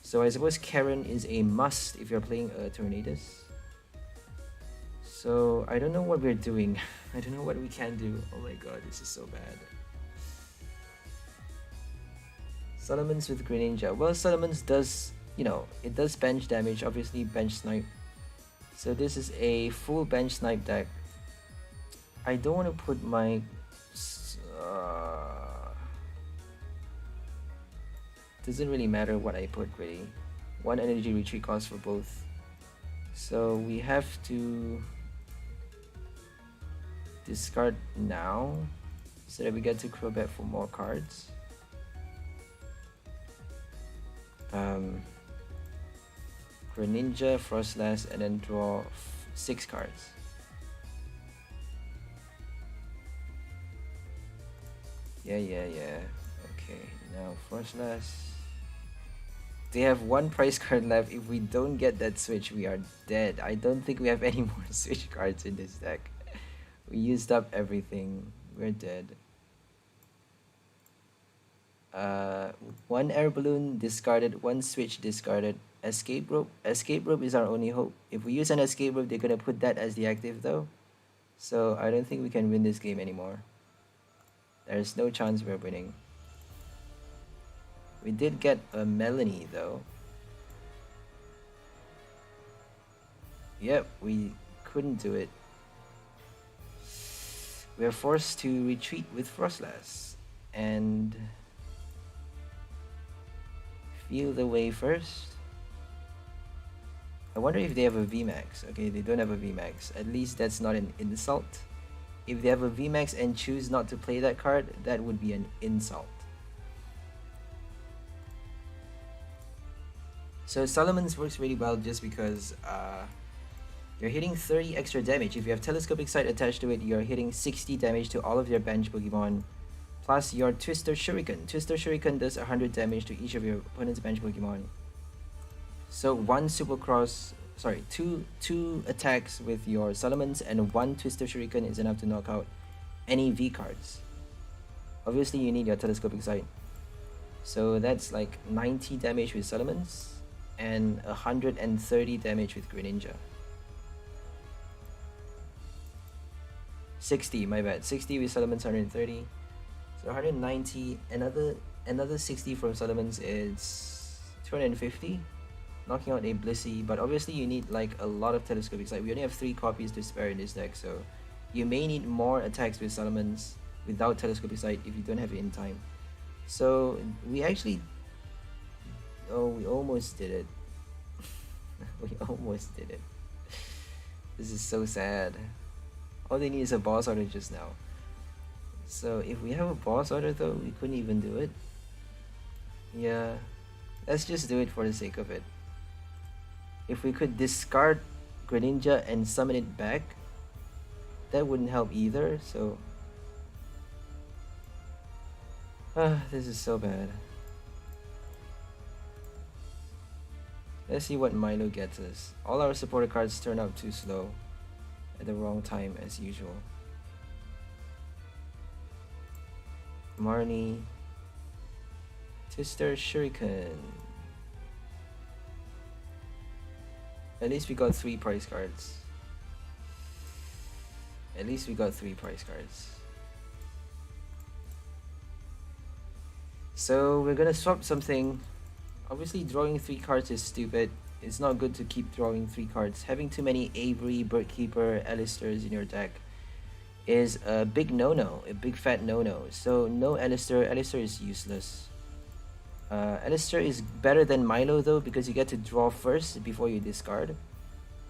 So I suppose Karen is a must if you're playing a Tornadus. So I don't know what we're doing. I don't know what we can do. Oh my god, this is so bad. Salamence with Greninja. Well, Salamence does, it does bench damage, obviously bench snipe. So this is a full bench snipe deck. I don't want to put my... doesn't really matter what I put really. 1 energy retreat cost for both. So we have to discard now so that we get to Crobat for more cards. Greninja, Froslass, and then draw 6 cards. Yeah. Okay, now Froslass. They have 1 prize card left. If we don't get that switch, we are dead. I don't think we have any more switch cards in this deck. We used up everything. We're dead. 1 air balloon discarded, 1 switch discarded. Escape rope. Escape rope is our only hope. If we use an escape rope, they're gonna put that as the active though. So I don't think we can win this game anymore. There's no chance we're winning. We did get a Melanie though. Yep, we couldn't do it. We are forced to retreat with Froslass and feel the way first. I wonder if they have a VMAX. Okay, they don't have a VMAX. At least that's not an insult. If they have a VMAX and choose not to play that card, that would be an insult. So Salamence works really well just because you're hitting 30 extra damage. If you have Telescopic Sight attached to it, you're hitting 60 damage to all of your bench Pokemon. Plus your Twister Shuriken. Twister Shuriken does 100 damage to each of your opponent's bench Pokemon. So two attacks with your Salamence and one Twister Shuriken is enough to knock out any V cards. Obviously you need your Telescopic Sight. So that's like 90 damage with Salamence and 130 damage with Greninja. 60, my bad. 60 with Salamence, 130. So 190, another 60 from Salamence is 250. Knocking out a Blissey, but obviously you need like a lot of Telescopic Sight. We only have 3 copies to spare in this deck, so you may need more attacks with Salamence without Telescopic Sight if you don't have it in time. So we actually... Oh, we almost did it. We almost did it. This is so sad. All they need is a boss order just now. So if we have a boss order though, we couldn't even do it. Yeah, let's just do it for the sake of it. If we could discard Greninja and summon it back, that wouldn't help either, so... this is so bad. Let's see what Milo gets us. All our supporter cards turn out too slow at the wrong time as usual. Marnie, Twister Shuriken. At least we got 3 prize cards. At least we got 3 prize cards. So we're gonna swap something. Obviously drawing 3 cards is stupid. It's not good to keep drawing 3 cards. Having too many Avery, Birdkeeper, Alistairs in your deck is a big no-no, a big fat no-no. So no Alistair. Alistair is useless. Alistair is better than Milo though, because you get to draw first before you discard.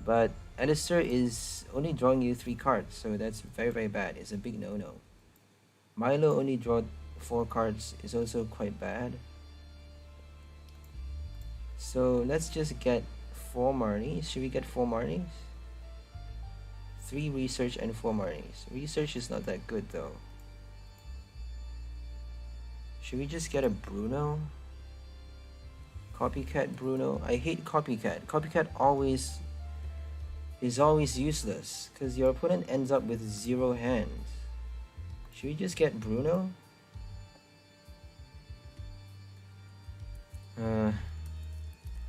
But Alistair is only drawing you 3 cards, so that's very, very bad. It's a big no-no. Milo only draw 4 cards is also quite bad. So let's just get 4 Marnies. Should we get 4 Marnies? 3 Research and 4 Marnies. Research is not that good though. Should we just get a Bruno? Copycat Bruno. I hate Copycat. Copycat is always useless because your opponent ends up with 0 hands. Should we just get Bruno?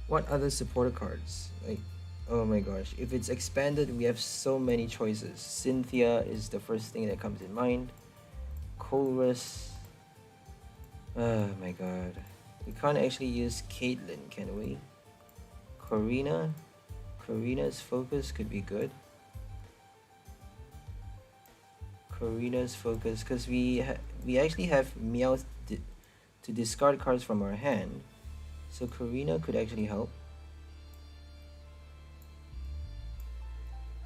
What other supporter cards? Like, oh my gosh, if it's expanded, we have so many choices. Cynthia is the first thing that comes in mind. Chorus. Oh my god. We can't actually use Caitlyn, can we? Corina. Corina's focus could be good. Corina's focus, because we actually have Meowth to discard cards from our hand. So Corina could actually help.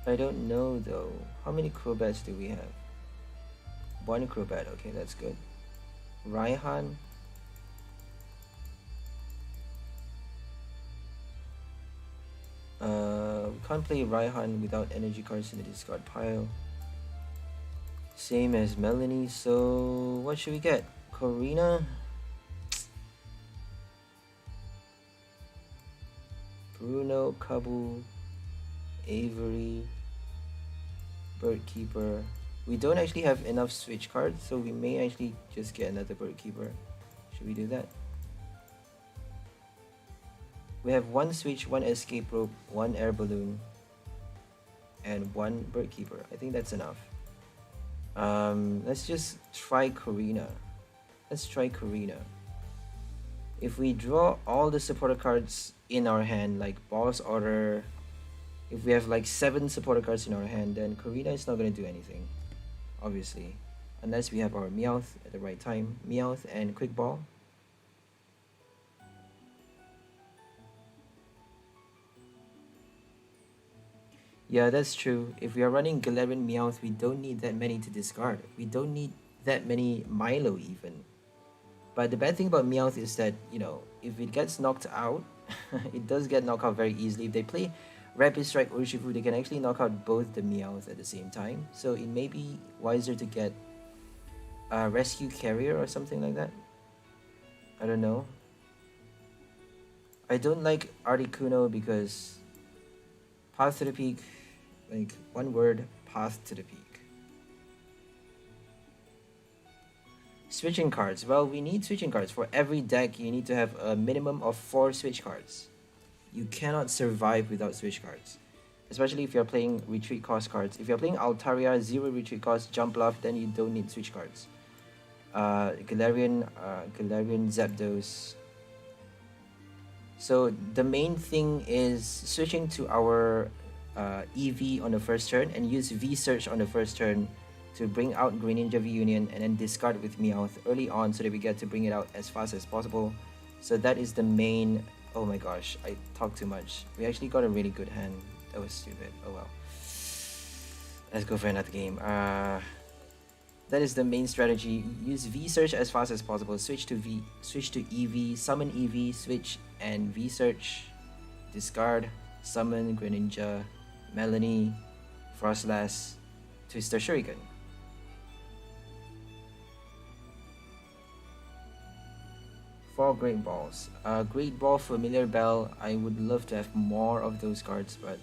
I don't know though. How many Crobats do we have? 1 Crobat, okay, that's good. Raihan. We can't play Raihan without energy cards in the discard pile. Same as Melanie, so what should we get? Corina? Bruno, Kabu, Avery, Birdkeeper. We don't actually have enough switch cards, so we may actually just get another Birdkeeper. Should we do that? We have 1 switch, 1 escape rope, 1 air balloon, and 1 Birdkeeper. I think that's enough. Let's just try Corina. Let's try Corina. If we draw all the supporter cards in our hand, like Boss Order, If we have like 7 supporter cards in our hand, then Korrina is not going to do anything, obviously. Unless we have our Meowth at the right time. Meowth and Quick Ball. Yeah, that's true. If we are running Galarian Meowth, we don't need that many to discard. We don't need that many Milo even. But the bad thing about Meowth is that, you know, if it gets knocked out, it does get knocked out very easily. If they play Rapid Strike Urshifu, they can actually knock out both the Meowth at the same time. So it may be wiser to get a Rescue Carrier or something like that. I don't know. I don't like Articuno because Path to the Peak, like one word, Path to the Peak. Switching cards. Well, we need switching cards. For every deck, you need to have a minimum of 4 switch cards. You cannot survive without switch cards. Especially if you're playing retreat cost cards. If you're playing Altaria, 0 retreat cost, jump bluff, then you don't need switch cards. Galarian Zapdos. So the main thing is switching to our EV on the first turn and use V-Search on the first turn to bring out Greninja V-Union and then discard with Meowth early on so that we get to bring it out as fast as possible. So that is the main... Oh my gosh, I talked too much. We actually got a really good hand. That was stupid. Oh well. Let's go for another game. That is the main strategy. Use V-Search as fast as possible. Switch to EV, summon EV, switch and V-Search. Discard, summon Greninja, Melanie, Froslass, Twister Shuriken. Four Great Balls. Great Ball, Familiar Bell. I would love to have more of those cards, but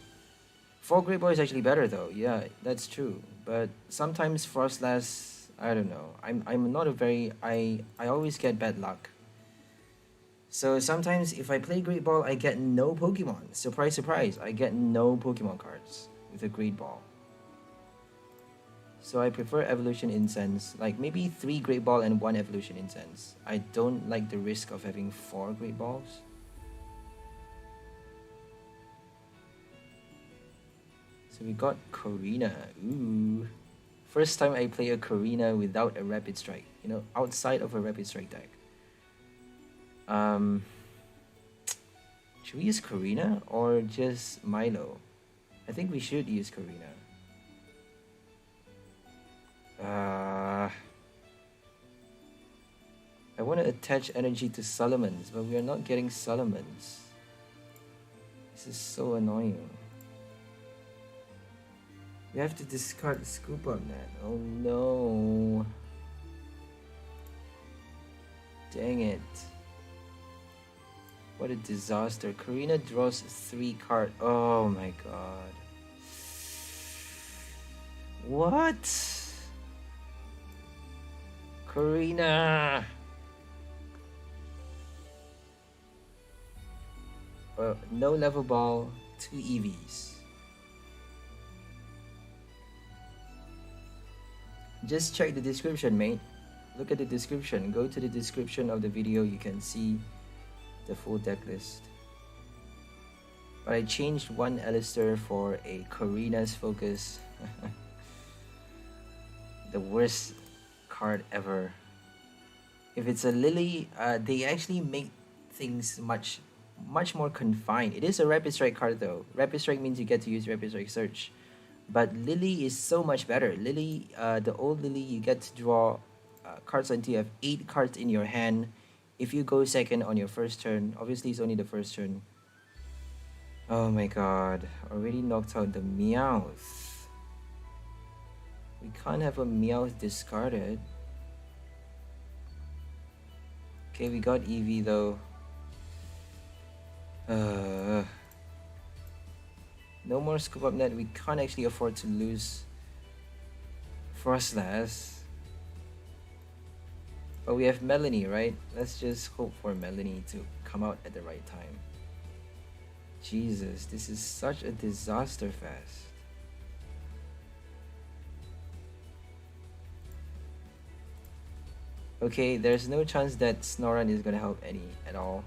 4 Great Ball is actually better though. Yeah, that's true. But sometimes Froslass, I don't know. I'm not a very... I always get bad luck. So sometimes if I play Great Ball, I get no Pokemon. Surprise, surprise. I get no Pokemon cards with a Great Ball. So I prefer Evolution Incense. Like maybe 3 Great Ball and 1 Evolution Incense. I don't like the risk of having 4 Great Balls. So we got Korrina. Ooh. First time I play a Korrina without a Rapid Strike. You know, outside of a Rapid Strike deck. Should we use Korrina or just Milo? I think we should use Korrina. I want to attach energy to Salamence, but we are not getting Salamence. This is so annoying. We have to discard Scoop Up Net. Oh no. Dang it. What a disaster. Korrina draws 3 cards. Oh my god. What? Korrina! No level ball, 2 EVs. Just check the description, mate. Look at the description. Go to the description of the video. You can see the full deck list. But I changed one Alistair for a Korrina's Focus. The worst card ever. If it's a Lily, they actually make things much more confined. It is a Rapid Strike card though. Rapid Strike means you get to use Rapid Strike Search. But Lily is so much better. Lily, the old Lily, you get to draw cards until you have 8 cards in your hand. If you go second on your first turn, obviously it's only the first turn. Oh my god, already knocked out the Meowth. We can't have a Meowth discarded. Okay, we got Eevee though. No more Scoop Up Net. We can't actually afford to lose Froslass. But we have Melanie, right? Let's just hope for Melanie to come out at the right time. Jesus, this is such a disaster fest. Okay, there's no chance that Snorunt is gonna help any at all.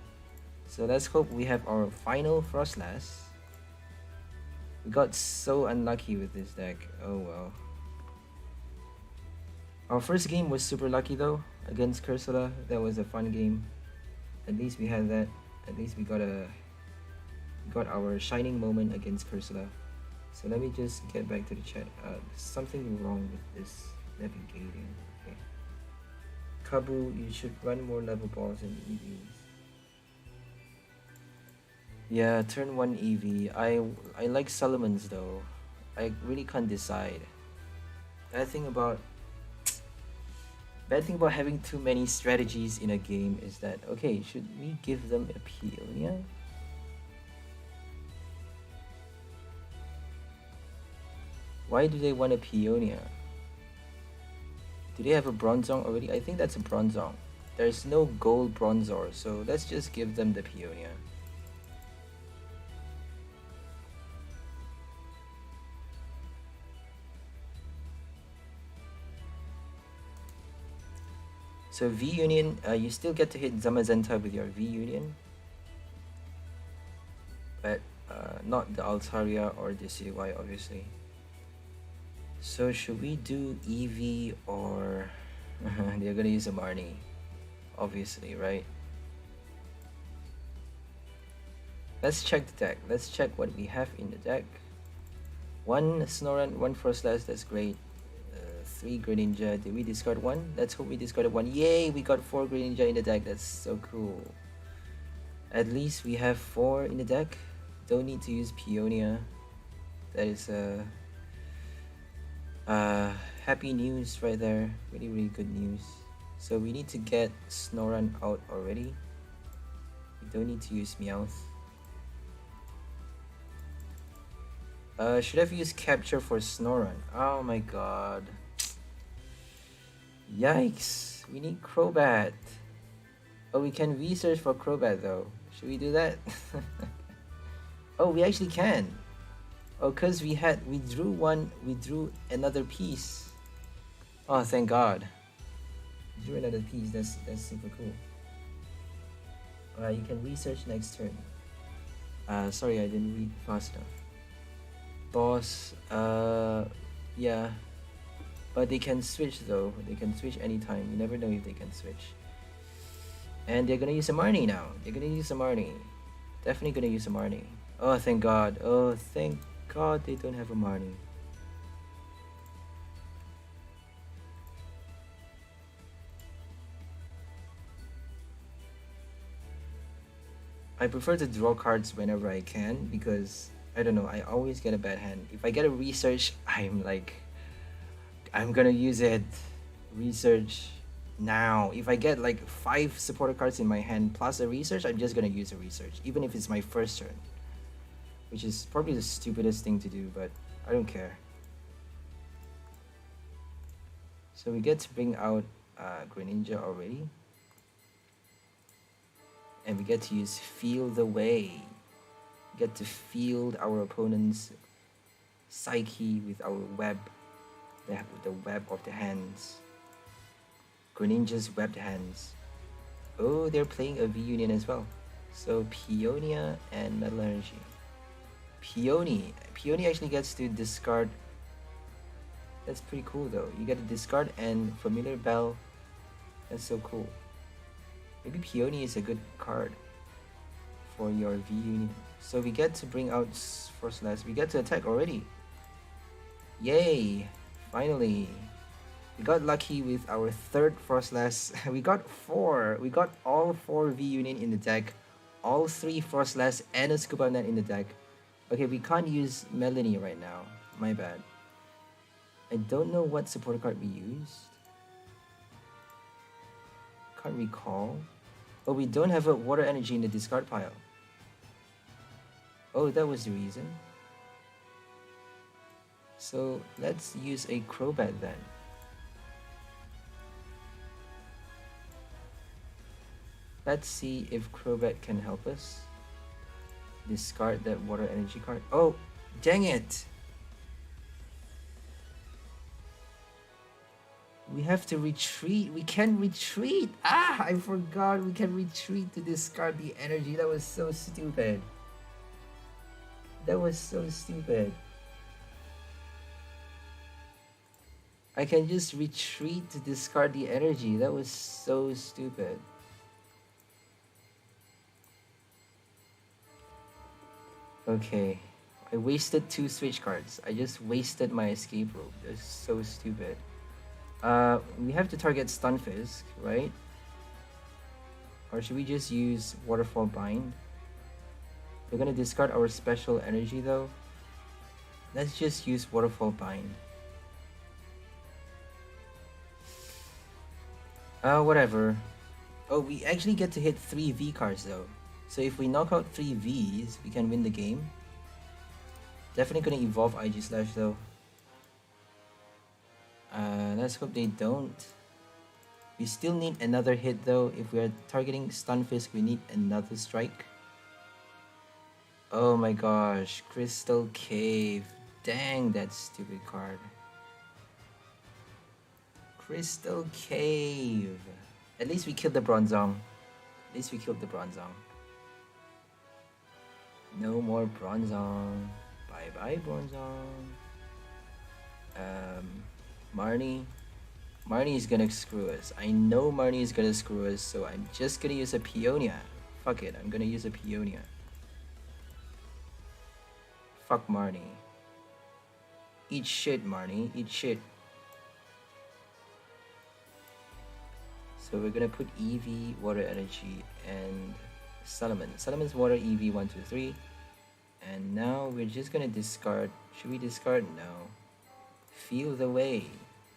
So let's hope we have our final Froslass. We got so unlucky with this deck. Oh well. Our first game was super lucky though, against Cursula. That was a fun game. At least we had that. At least we got our shining moment against Cursula. So let me just get back to the chat. Something wrong with this navigating. Okay. Kabu, you should run more level balls and EVs. Yeah, turn 1 EV. I like Salamence though. I really can't decide. Bad thing about having too many strategies in a game is that, okay, should we give them a Peonia? Why do they want a Peonia? Do they have a Bronzong already? I think that's a Bronzong. There's no gold Bronzor, so let's just give them the Peonia. So V-Union, you still get to hit Zamazenta with your V-Union, but not the Altaria or the CY, obviously. So should we do EV or they're gonna use a Marnie, obviously, right? Let's check the deck. Let's check what we have in the deck. 1 Snorunt, 1 Froslass, that's great. 3 Greninja. Did we discard 1? Let's hope we discarded 1. Yay! We got 4 Greninja in the deck. That's so cool. At least we have 4 in the deck. Don't need to use Peonia. That is happy news right there. Really, really good news. So we need to get Snorunt out already. We don't need to use Meowth. Should have used Capture for Snorunt. Oh my god. Yikes, we need Crobat. Oh, we can research for Crobat though. Should we do that? Oh, we actually can. Oh, cause we drew another piece. Oh, thank God. We drew another piece, that's super cool. Alright, you can research next turn. Sorry, I didn't read fast enough. Boss, yeah. But they can switch though. They can switch anytime. You never know if they can switch. And they're gonna use a Marnie now. They're gonna use a Marnie. Definitely gonna use a Marnie. Oh, thank God. Oh, thank God they don't have a Marnie. I prefer to draw cards whenever I can because, I don't know, I always get a bad hand. If I get a research, I'm like, I'm gonna use it. Research now. If I get like 5 supporter cards in my hand plus a research, I'm just gonna use a research, even if it's my first turn. Which is probably the stupidest thing to do, but I don't care. So we get to bring out Greninja already. And we get to use Feel the Way. We get to field our opponent's psyche with our web. The web of the hands. Greninja's webbed hands. Oh, they're playing a V-Union as well. So Peonia and Metal Energy. Peony actually gets to discard. That's pretty cool though. You get to discard and Familiar Bell. That's so cool. Maybe Peony is a good card for your V-Union. So we get to bring out Froslass. We get to attack already. Yay! Finally. We got lucky with our 3rd Froslass. We got 4. We got all 4 V-Union in the deck. All 3 Froslass and a Scuba Net in the deck. Okay, we can't use Melanie right now. My bad. I don't know what supporter card we used. Can't recall. Oh, we don't have a Water Energy in the discard pile. Oh, that was the reason. So let's use a Crobat then. Let's see if Crobat can help us. Discard that Water Energy card. Oh, dang it! We have to retreat. We can retreat. Ah, I forgot we can retreat to discard the energy. That was so stupid. That was so stupid. I can just retreat to discard the energy. That was so stupid. Okay. I wasted 2 switch cards. I just wasted my escape rope. That's so stupid. We have to target Stunfisk, right? Or should we just use Waterfall Bind? We're gonna discard our special energy though. Let's just use Waterfall Bind. Whatever. Oh, we actually get to hit 3 V cards though. So if we knock out 3 Vs, we can win the game. Definitely gonna evolve IG Slash though. Let's hope they don't. We still need another hit though. If we are targeting Stunfisk, we need another strike. Oh my gosh, Crystal Cave. Dang, that stupid card. Crystal Cave. At least we killed the Bronzong. At least we killed the Bronzong. No more Bronzong. Bye bye Bronzong. Marnie. Marnie is gonna screw us. I know Marnie is gonna screw us, so I'm just gonna use a Peonia. Fuck it, I'm gonna use a Peonia. Fuck Marnie. Eat shit, Marnie. Eat shit. So we're gonna put EV, Water Energy, and Salamence. Salamence, Water, EV, 1, 2, 3. And now we're just gonna discard. Should we discard? No. Feel the way.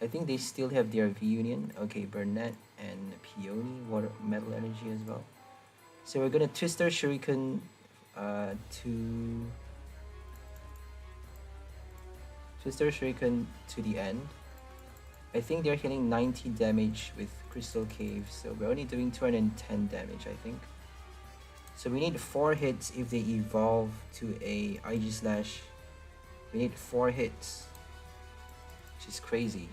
I think they still have their V Union. Okay, Burnett and Peony, Water, Metal Energy as well. So we're gonna Twister Shuriken to Twister Shuriken to the end. I think they're hitting 90 damage with Crystal Cave, so we're only doing 210 damage, I think. So we need 4 hits if they evolve to a IG Slash. We need 4 hits, which is crazy.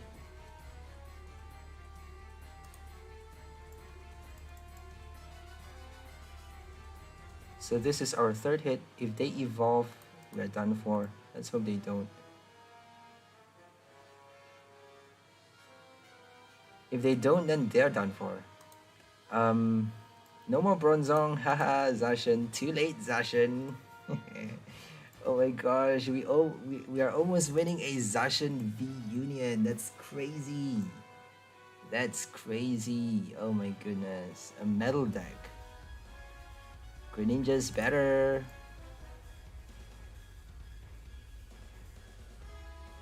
So this is our 3rd hit. If they evolve, we're done for. Let's hope they don't. If they don't, then they're done for. No more Bronzong, haha, Zacian. Too late, Zacian. Oh my gosh, we are almost winning a Zacian V Union. That's crazy. That's crazy. Oh my goodness. A metal deck. Greninja's better.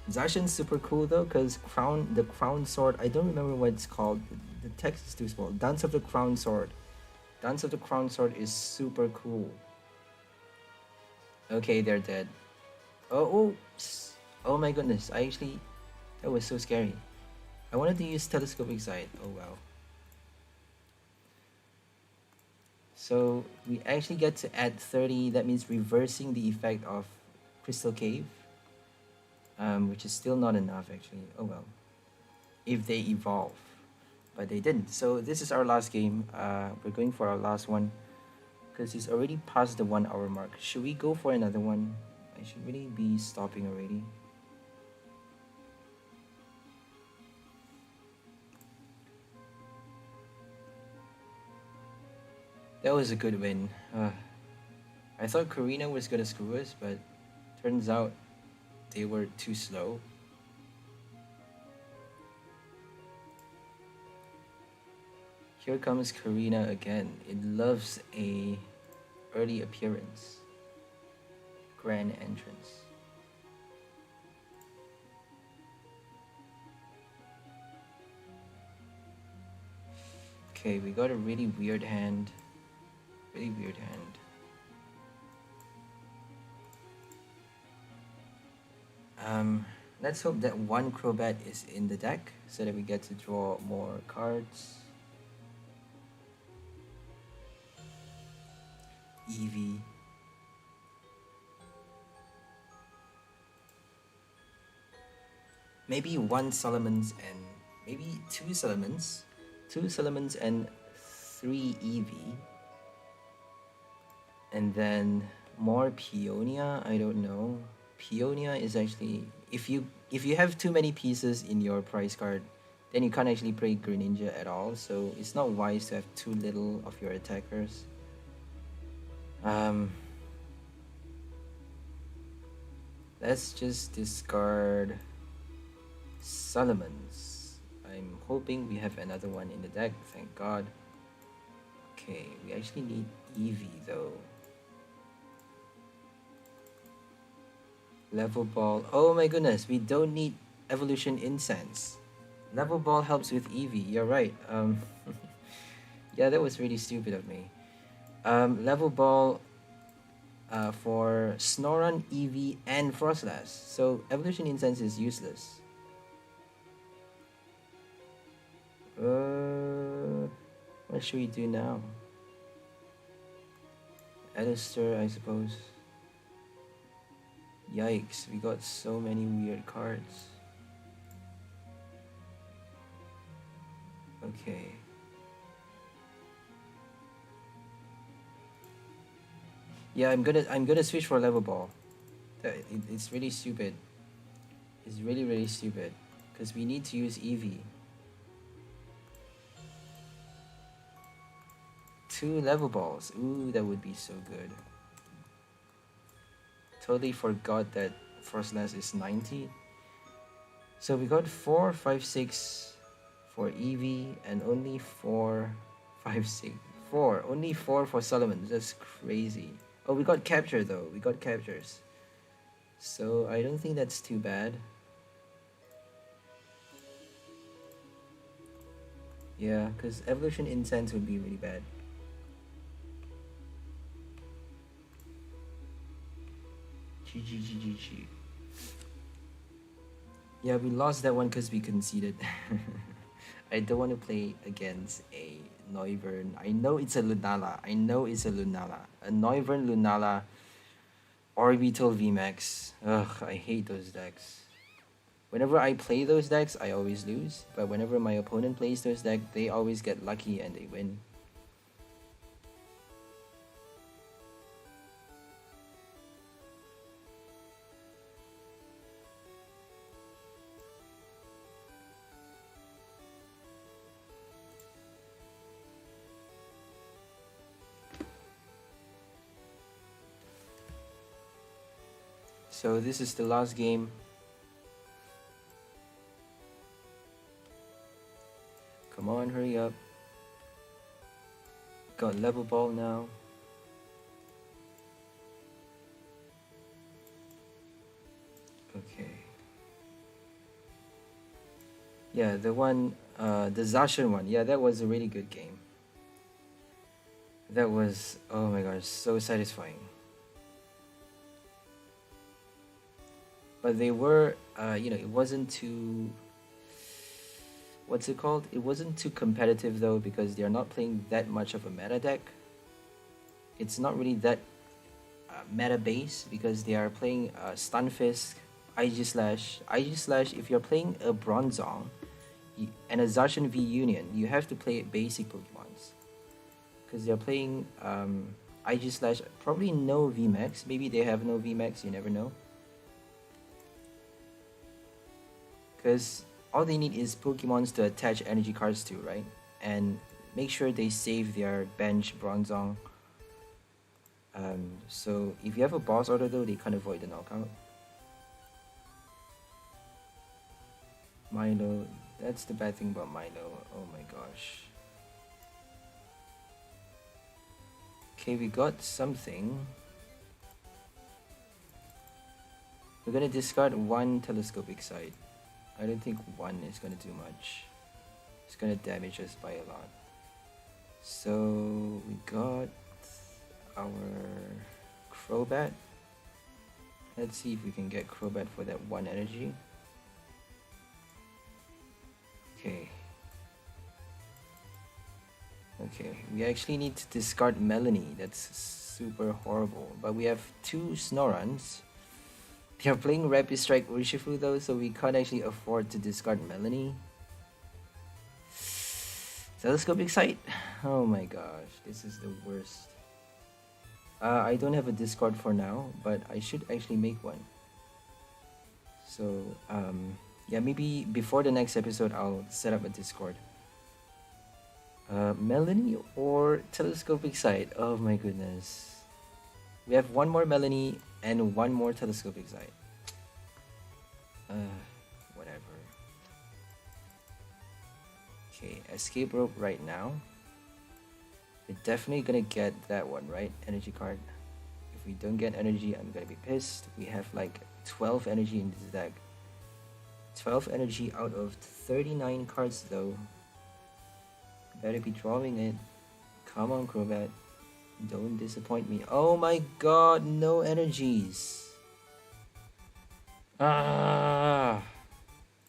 Zacian's super cool though, because the crown sword, I don't remember what it's called. The text is too small. Dance of the Crown Sword. Dance of the Crown Sword is super cool. Okay, they're dead. Oh, oops. Oh my goodness, that was so scary. I wanted to use Telescopic Sight. Oh wow. So we actually get to add 30. That means reversing the effect of Crystal Cave. Which is still not enough actually. Oh well. If they evolve. But they didn't. So this is our last game. We're going for our last one. Because it's already past the 1 hour mark. Should we go for another one? I should really be stopping already. That was a good win. I thought Karina was gonna screw us, but turns out they were too slow. Here comes Karina again. It loves a early appearance. Grand entrance. Okay, we got a really weird hand. Really weird hand. Let's hope that 1 Crobat is in the deck so that we get to draw more cards. Eevee. Maybe 1 Salamence and maybe 2 Salamence. 2 Salamence and 3 Eevee. And then More Peonia? I don't know. Peonia is actually, if you have too many pieces in your prize card, then you can't actually play Greninja at all. So it's not wise to have too little of your attackers. Let's just discard Salamence. I'm hoping we have another one in the deck. Thank God. Okay, we actually need Eevee though. Level Ball. Oh my goodness, we don't need Evolution Incense. Level Ball helps with Eevee. You're right. Yeah, that was really stupid of me. Level Ball for Snorunt, Eevee, and Froslass. So Evolution Incense is useless. What should we do now? Alistair, I suppose. Yikes, we got so many weird cards. Okay. Yeah, I'm gonna switch for Level Ball. It's really stupid. It's really stupid. Because we need to use Eevee. 2 Level Balls. Ooh, that would be so good. Totally forgot that Froslass is 90. So we got 4, 5, 6 for Eevee and only 4, 5, 6. 4. Only 4 for Salamence. That's crazy. Oh, we got capture though. We got captures. So I don't think that's too bad. Yeah, because Evolution Incense would be really bad. GG. Yeah, we lost that one because we conceded. I don't want to play against a Noivern. I know it's a Lunala. A Noivern Lunala Orbital VMAX. Ugh, I hate those decks. Whenever I play those decks, I always lose. But whenever my opponent plays those decks, they always get lucky and they win. So this is the last game. Come on, hurry up. Got Level Ball now. Okay. Yeah, the Zacian one. Yeah, that was a really good game. That was, oh my gosh, so satisfying. But they were, it wasn't too, what's it called? It wasn't too competitive though, because they're not playing that much of a meta deck. It's not really that meta base because they are playing Stunfisk, IG Slash. IG Slash, if you're playing a Bronzong and a Zacian V Union, you have to play basic Pokemons. Because they're playing IG Slash, probably no VMAX. Maybe they have no VMAX, you never know. Because all they need is Pokemons to attach energy cards to, right? And make sure they save their bench Bronzong. So if you have a boss order though, they can't avoid the knockout. Milo, that's the bad thing about Milo. Oh my gosh. Okay, we got something. We're gonna discard 1 Telescopic Sight. I don't think 1 is gonna do much. It's gonna damage us by a lot. So we got our Crobat. Let's see if we can get Crobat for that 1 energy. Okay. Okay, we actually need to discard Melanie. That's super horrible. But we have 2 Snorunts. They are playing Rapid Strike Urshifu though, so we can't actually afford to discard Melanie. Telescopic Sight. Oh my gosh, this is the worst. I don't have a Discord for now, but I should actually make one. So, yeah, maybe before the next episode, I'll set up a Discord. Melanie or telescopic sight? Oh my goodness. We have one more Melanie and one more telescopic sight. Whatever. Okay, escape rope right now. We're definitely gonna get that one, right? Energy card. If we don't get energy, I'm gonna be pissed. We have like 12 energy in this deck. 12 energy out of 39 cards though. Better be drawing it. Come on, Crobat. Don't disappoint me. Oh my god, no energies. Ah,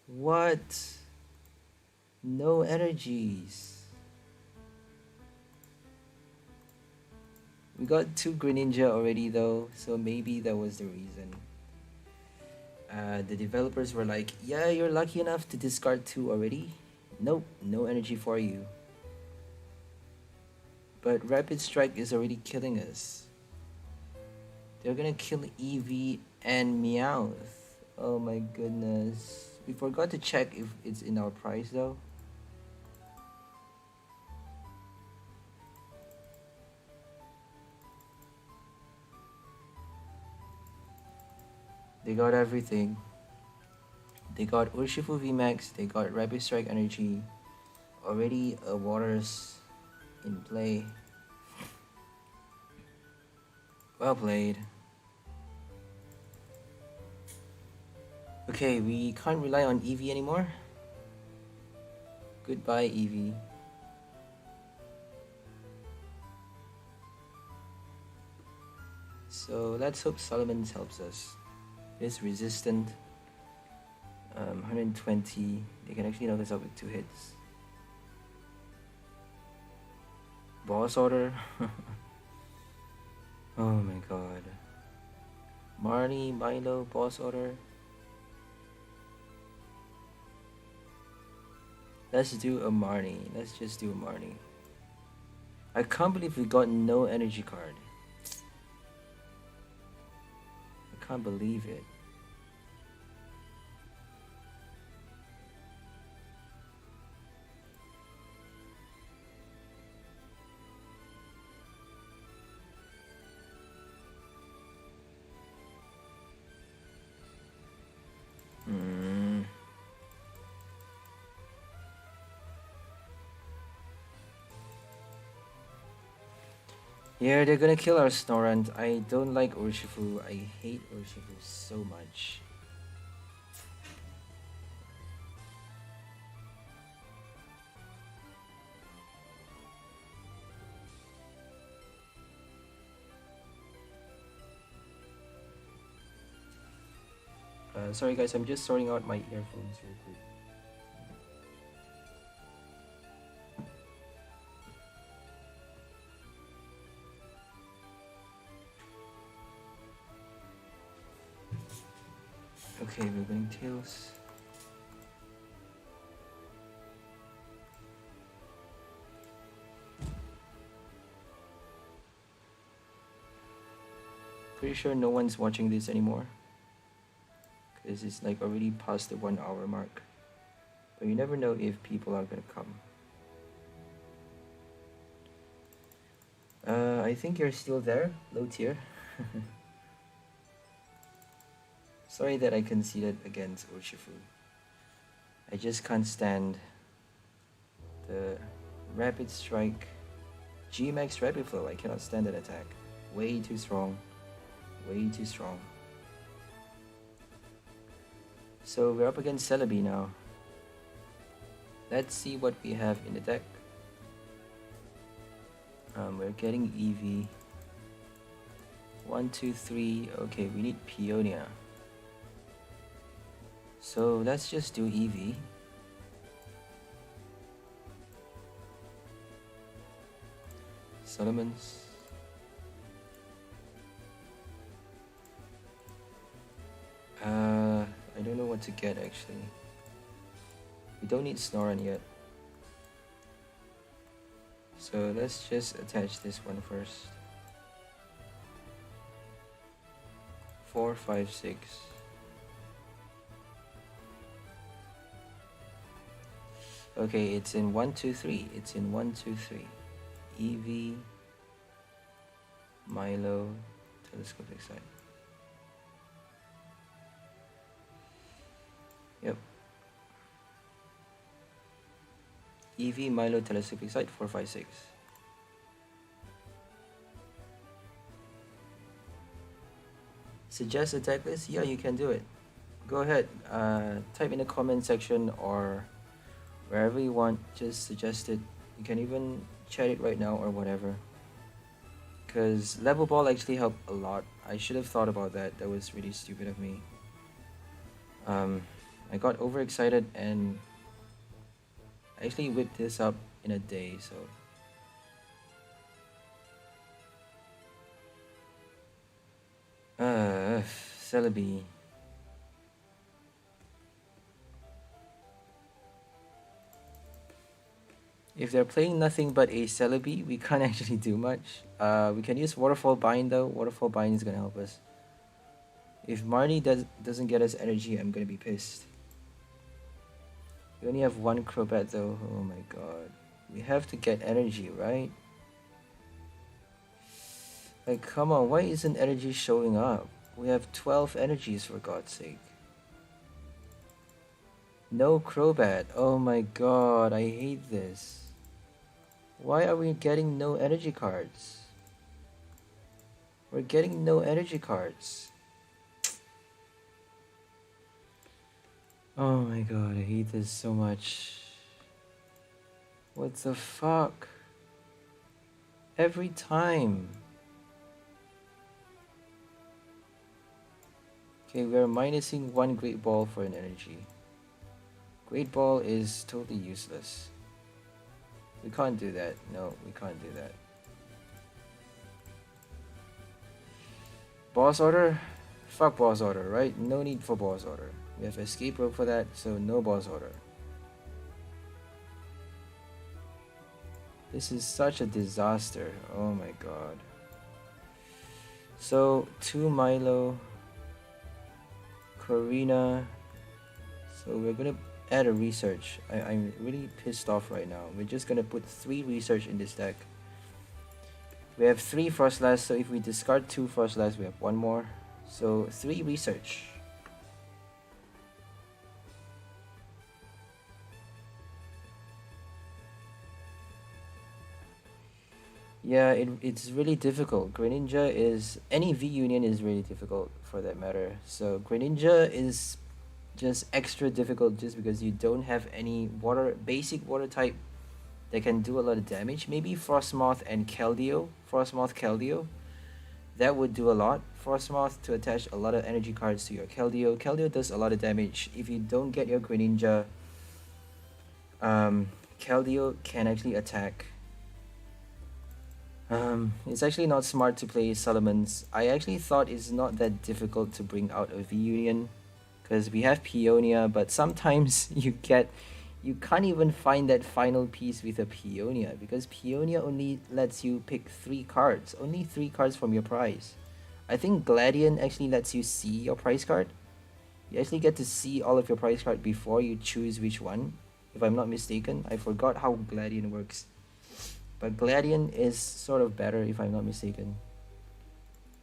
what? No energies. We got 2 Greninja already though, so maybe that was the reason. The developers were like, yeah, you're lucky enough to discard 2 already. Nope, no energy for you. But Rapid Strike is already killing us. They're gonna kill Eevee and Meowth. Oh my goodness. We forgot to check if it's in our price though. They got everything. They got Urshifu VMAX, they got Rapid Strike Energy. Already a Waters in play. Well played. Okay, we can't rely on Eevee anymore. Goodbye, Eevee. So let's hope Salamence helps us. It's resistant. 120. They can actually knock us out with 2 hits. Boss order. Oh my god. Marnie, Milo, boss order. Let's do a Marnie. Let's just do a Marnie. I can't believe we got no energy card. I can't believe it. Yeah, they're gonna kill our Snorant. I don't like Urshifu. I hate Urshifu so much. Sorry guys, I'm just sorting out my earphones real quick. Okay, we're going Tails. Pretty sure no one's watching this anymore. Because it's like already past the 1 hour mark. But you never know if people are gonna come. I think you're still there, low tier. Sorry that I conceded against Urshifu. I just can't stand the Rapid Strike G-Max Rapid Flow. I cannot stand that attack. Way too strong. Way too strong. So we're up against Celebi now. Let's see what we have in the deck. We're getting Eevee. 1, 2, 3. Okay, we need Peonia. So let's just do Eevee. Salamence. I don't know what to get actually. We don't need Snoran yet. So let's just attach this one first. 4, 5, 6. Okay, it's in 1, 2, 3. It's in 1, 2, 3. EV, Milo, telescopic sight. Yep. EV, Milo, telescopic sight, 4, 5, 6. Suggest attack list? Yeah, you can do it. Go ahead, type in the comment section or wherever you want, just suggest it. You can even chat it right now or whatever. Because level ball actually helped a lot. I should have thought about that. That was really stupid of me. I got overexcited and I actually whipped this up in a day, so. Celebi. If they're playing nothing but a Celebi, we can't actually do much. We can use Waterfall Bind though. Waterfall Bind is gonna help us. If Marnie doesn't get us energy, I'm gonna be pissed. We only have one Crobat though. Oh my god. We have to get energy, right? Like, come on, why isn't energy showing up? We have 12 energies for God's sake. No Crobat. Oh my god, I hate this. Why are we getting no energy cards? We're getting no energy cards. Oh my god, I hate this so much. What the fuck? Every time. Okay, we're minusing one Great Ball for an energy. Great Ball is totally useless. We can't do that. No, we can't do that. Boss order? Fuck boss order, right? No need for boss order. We have escape rope for that, so no boss order. This is such a disaster. Oh my god. So, 2 Milo, Corina. So we're gonna add a research. I'm really pissed off right now. We're just gonna put 3 research in this deck. We have 3 Froslass, so if we discard 2 Froslass, we have 1 more. So 3 research. Yeah, it's really difficult. Greninja is... any V-Union is really difficult for that matter. So Greninja is just extra difficult just because you don't have any basic water type that can do a lot of damage. Maybe Frostmoth and Keldeo. Frostmoth, Keldeo. That would do a lot. Frostmoth to attach a lot of energy cards to your Keldeo. Keldeo does a lot of damage. If you don't get your Greninja, Keldeo can actually attack. It's actually not smart to play Salamence. I actually thought it's not that difficult to bring out a V-Union because we have Peonia, but sometimes you can't even find that final piece with a Peonia because Peonia only lets you pick 3 cards, only 3 cards from your prize. I think Gladion actually lets you see your prize card. You actually get to see all of your prize card before you choose which one, if I'm not mistaken. I forgot how Gladion works. But Gladion is sort of better if I'm not mistaken.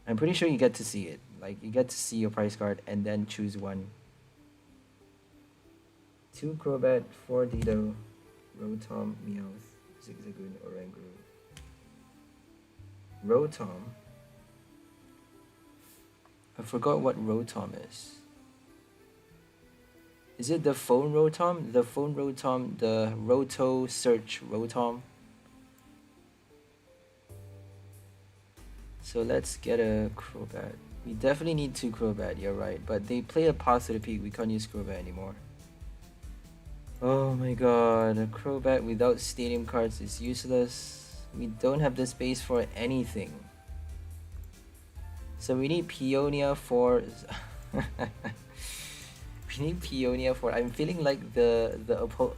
I'm pretty sure you get to see it. Like, you get to see your prize card and then choose one. 2 Crobat, 4 Dido, Rotom, Meowth, Zigzagoon, Oranguru. Rotom? I forgot what Rotom is. Is it the phone Rotom? The phone Rotom, the Roto Search Rotom? So let's get a Crobat. We definitely need 2 Crobat, you're right. But they play a path to the peak, we can't use Crobat anymore. Oh my god, a Crobat without stadium cards is useless. We don't have the space for anything. So we need Peonia for... we need Peonia for... I'm feeling like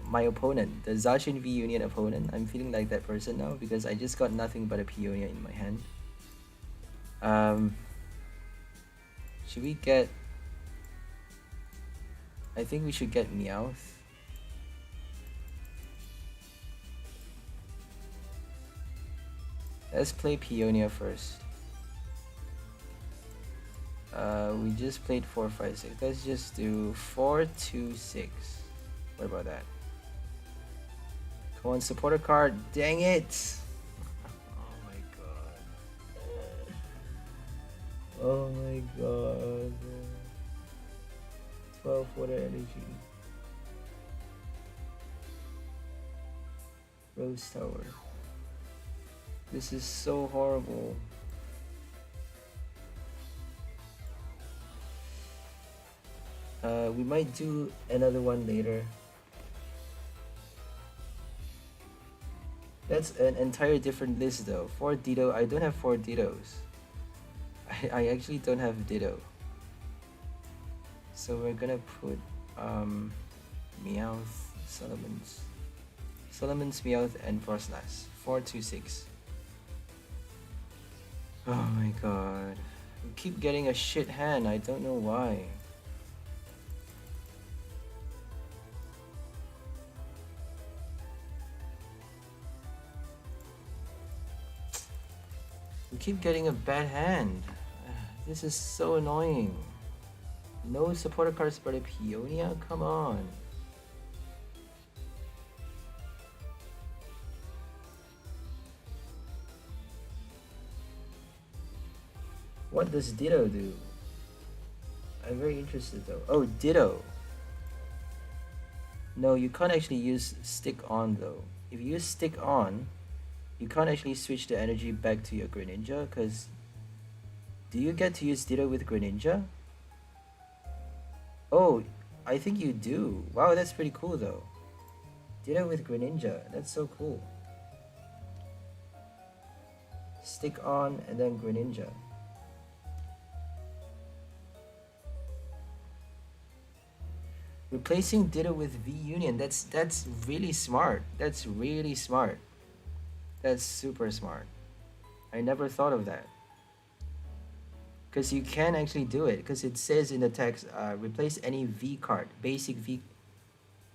my opponent, the Zacian V-Union opponent. I'm feeling like that person now because I just got nothing but a Peonia in my hand. Should we get... I think we should get Meowth. Let's play Peonia first. We just played 4, 5, 6. Let's just do 4, 2, 6. What about that? Come on, supporter card. Dang it! Oh my god. Oh my god. 12 water energy. Rose Tower. This is so horrible. We might do another one later. That's an entire different list though. 4 Ditto. I don't have 4 Dittos. I actually don't have Ditto. So we're gonna put Meowth, Salamence, Meowth, and Froslass. 4, 2, 6. Oh my god. We keep getting a shit hand. I don't know why. We keep getting a bad hand. This is so annoying. No supporter cards for the Peonia? Come on. What does Ditto do? I'm very interested though. Oh, Ditto. No, you can't actually use stick on though. If you use stick on, you can't actually switch the energy back to your Greninja, because do you get to use Ditto with Greninja? Oh, I think you do. Wow, that's pretty cool though. Ditto with Greninja. That's so cool. Stick on and then Greninja. Replacing Ditto with V Union. That's really smart. That's really smart. That's super smart. I never thought of that. Because you can actually do it. Because it says in the text, replace any V card. Basic V.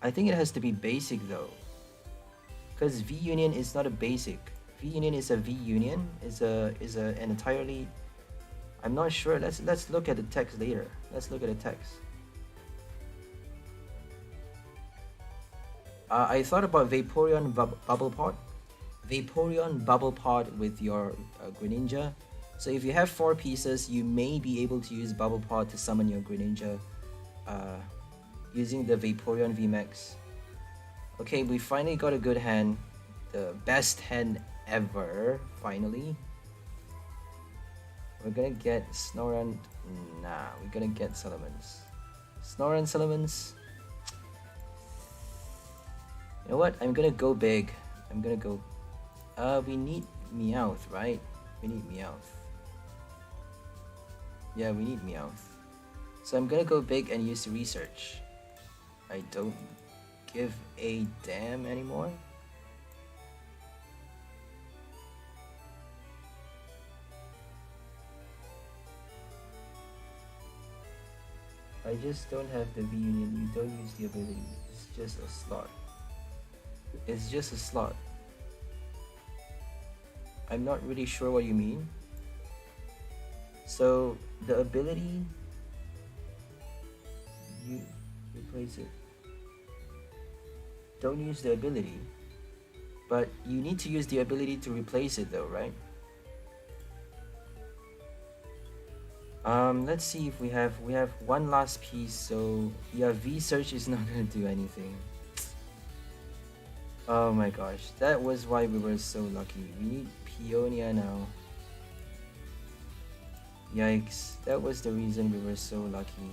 I think it has to be basic though. Because V Union is not a basic. V Union is a V Union. Is an entirely... I'm not sure. Let's look at the text later. Let's look at the text. I thought about Vaporeon Bubble Pod. Vaporeon Bubble Pod with your Greninja. So if you have 4 pieces, you may be able to use Bubble Pod to summon your Greninja using the Vaporeon VMAX. Okay, we finally got a good hand. The best hand ever, finally. We're gonna get Snorunt. Nah, we're gonna get Salamence. Snorunt, Salamence. You know what? I'm gonna go big. I'm gonna go... we need Meowth, right? We need Meowth. Yeah, we need Meowth. So I'm gonna go big and use research. I don't give a damn anymore. I just don't have the V Union. You don't use the ability. It's just a slot. It's just a slot. I'm not really sure what you mean. So the ability, you replace it. Don't use the ability, but you need to use the ability to replace it though, right? Let's see if we have one last piece. So yeah, V search is not gonna do anything. Oh my gosh, that was why we were so lucky. We need Peonia now. Yikes, that was the reason we were so lucky.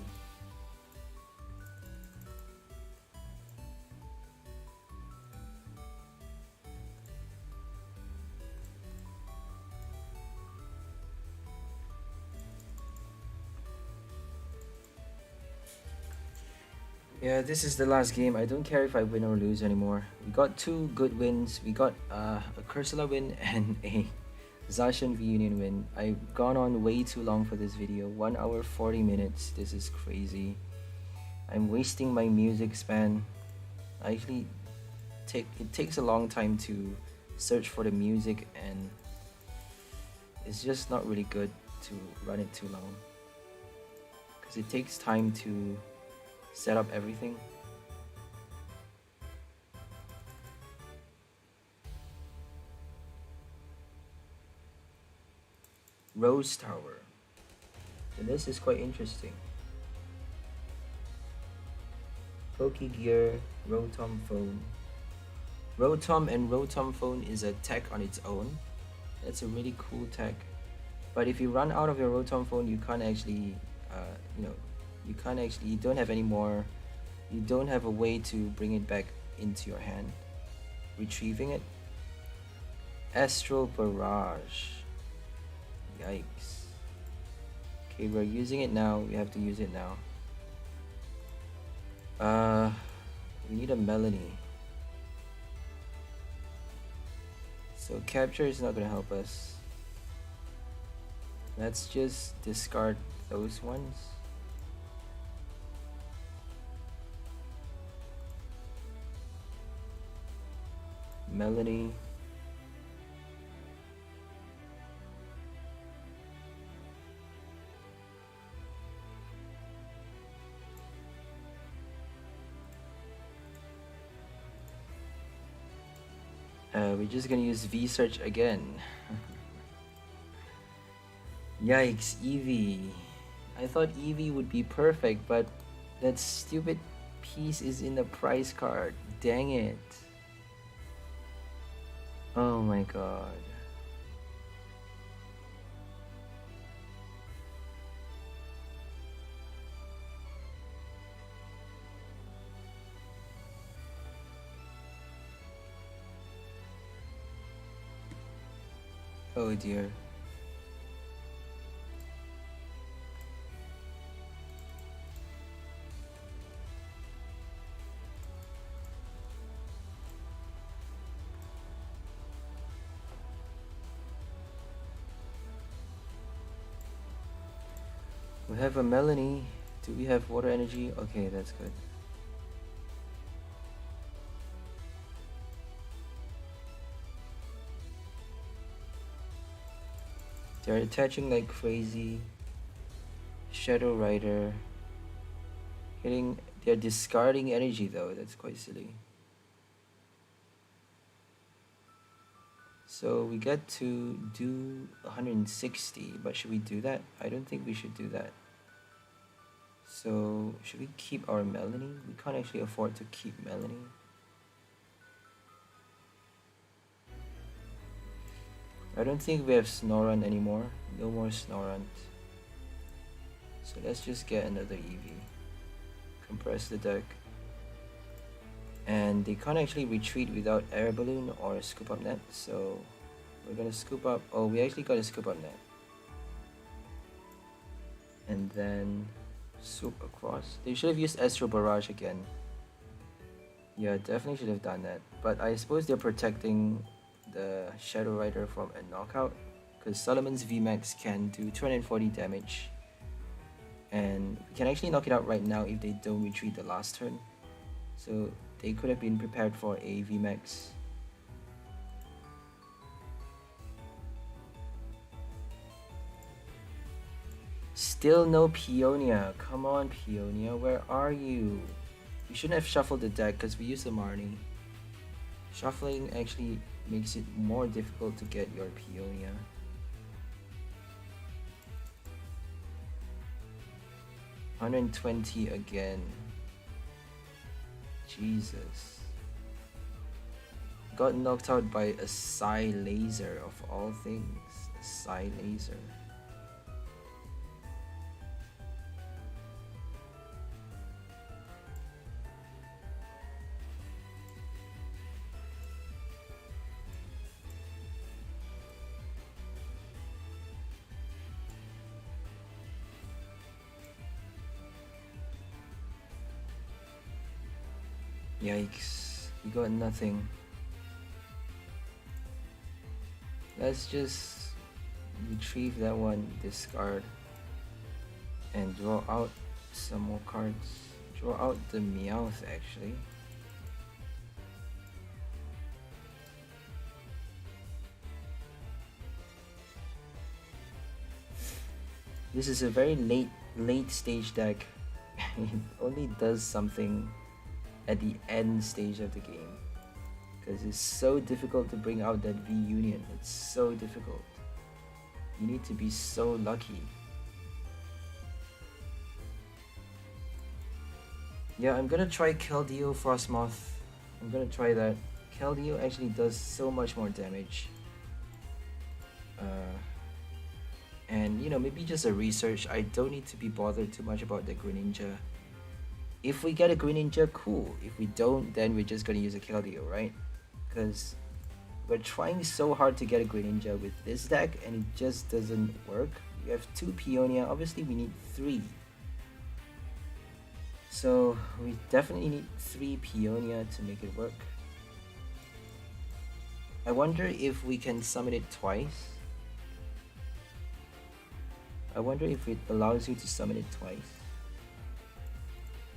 Yeah, this is the last game. I don't care if I win or lose anymore. We got 2 good wins. We got a Cursula win and a Zacian reunion win. I've gone on way too long for this video. 1 hour 40 minutes. This is crazy. I'm wasting my music span. I actually it takes a long time to search for the music, and it's just not really good to run it too long because it takes time to set up everything. Rose Tower. So this is quite interesting. Pokegear, Rotom Phone. Rotom and Rotom Phone is a tech on its own. That's a really cool tech. But if you run out of your Rotom Phone, you can't actually, you don't have any more, you don't have a way to bring it back into your hand. Retrieving it. Astral Barrage. Yikes. Okay, we're using it now. We have to use it now. We need a Melanie. So capture is not gonna help us. Let's just discard those ones. Melanie. We're just gonna use V-Search again. Yikes, Eevee. I thought Eevee would be perfect, but that stupid piece is in the prize card. Dang it. Oh my god. Oh dear. We have a Melanie. Do we have water energy? Okay, that's good. They're attaching like crazy. Shadow Rider. They're discarding energy though, that's quite silly. So we get to do 160, but should we do that? I don't think we should do that. So should we keep our Melanie? We can't actually afford to keep Melanie. I don't think we have Snorunt anymore. No more Snorunt. So let's just get another Eevee. Compress the deck. And they can't actually retreat without Air Balloon or Scoop Up Net. So we're gonna scoop up. Oh, we actually got a Scoop Up Net. And then swoop across. They should have used Astral Barrage again. Yeah, definitely should have done that. But I suppose they're protecting the Shadow Rider from a knockout, because Salamence VMAX can do 240 damage, and we can actually knock it out right now if they don't retreat the last turn. So they could have been prepared for a VMAX. Still no Peonia. Come on, Peonia, where are you? We shouldn't have shuffled the deck because we used the Marnie. Shuffling actually makes it more difficult to get your Peonia. $120 again. Jesus. Got knocked out by a Psy Laser of all things. A Psy Laser. Yikes, we got nothing. Let's just retrieve that one, discard, and draw out some more cards. Draw out the Meowth actually. This is a very late stage deck. It only does something at the end stage of the game, because it's so difficult to bring out that V Union. It's so difficult. You need to be so lucky. Yeah, I'm gonna try Keldeo Frostmoth. I'm gonna try that. Keldeo actually does so much more damage. And you know, maybe just a research. I don't need to be bothered too much about the Greninja. If we get a Greninja, cool. If we don't, then we're just gonna use a Keldeo, right? Because we're trying so hard to get a Greninja with this deck and it just doesn't work. We have 2 Peonia, obviously we need 3. So we definitely need 3 Peonia to make it work. I wonder if we can summon it twice. I wonder if it allows you to summon it twice.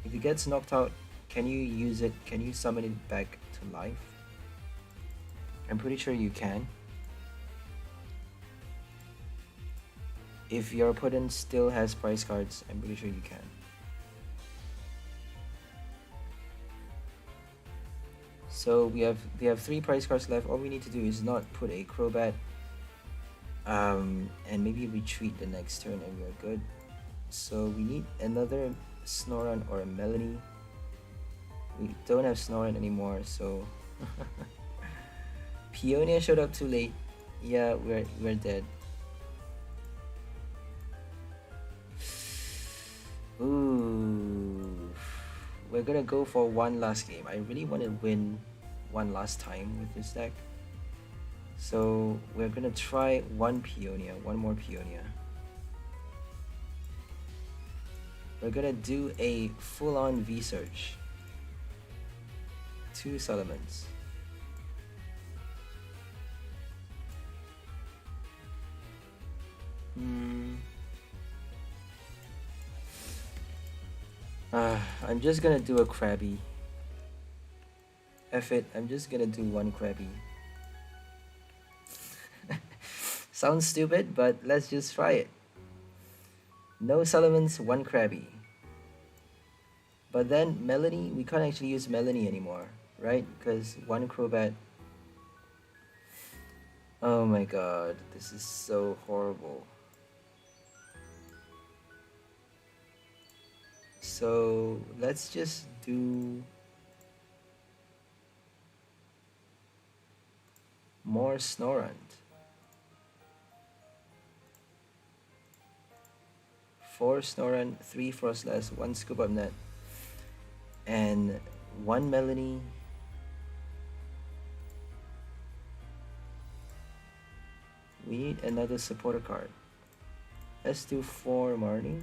If it gets knocked out, can you use it? Can you summon it back to life? I'm pretty sure you can. If your opponent still has prize cards, I'm pretty sure you can. So we have 3 prize cards left. All we need to do is not put a Crobat, and maybe retreat the next turn and we are good. So we need another Snorunt or a Melanie. We don't have Snorunt anymore, so Peonia showed up too late. Yeah, we're dead. Ooh, we're gonna go for one last game. I really want to win one last time with this deck. So we're gonna try one more Peonia. We're gonna do a full-on V-Search. 2 Salamence. I'm just gonna do a Krabby. F it, I'm just gonna do one Krabby. Sounds stupid, but let's just try it. No Salamence, one Krabby. But then Melanie, we can't actually use Melanie anymore, right? Because one Crobat. Oh my god, this is so horrible. So let's just do more Snorunt. 4 Snorunt, 3 Froslass, 1 Scoop Up Net, and 1 Melanie. We need another supporter card. Let's do 4 Marnie.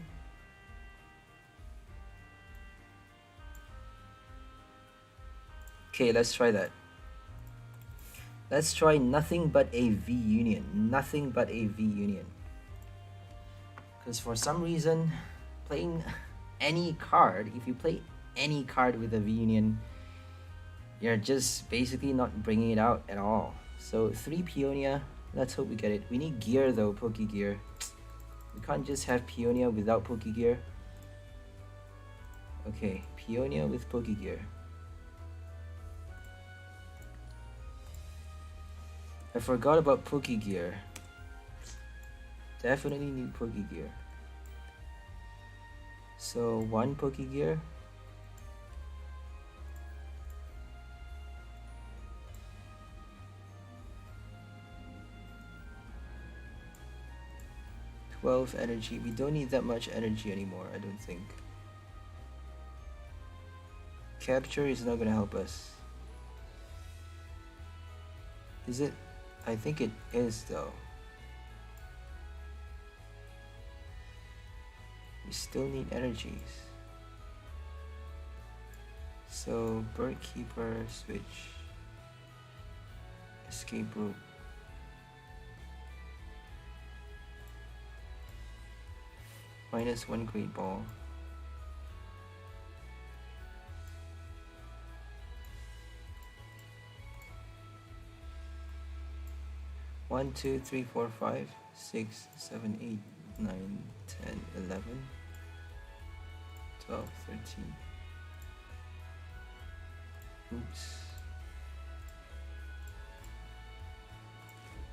Okay, let's try that. Let's try nothing but a V Union. Nothing but a V Union. Because for some reason, playing any card, if you play any card with a V Union, you're just basically not bringing it out at all. So 3 Peonia, let's hope we get it. We need gear though, Pokegear. We can't just have Peonia without Pokegear. Okay, Peonia with Pokegear. I forgot about Pokegear. Definitely need Pokegear. So 1 Pokegear. Energy. We don't need that much energy anymore, I don't think. Capture is not gonna help us. Is it? I think it is though. We still need energies. So Bird Keeper, switch. Escape rope. -1 Great Ball. One, two, three, four, 5, 6, 7, 8, 9, 10, 11, 12, 13. Oops.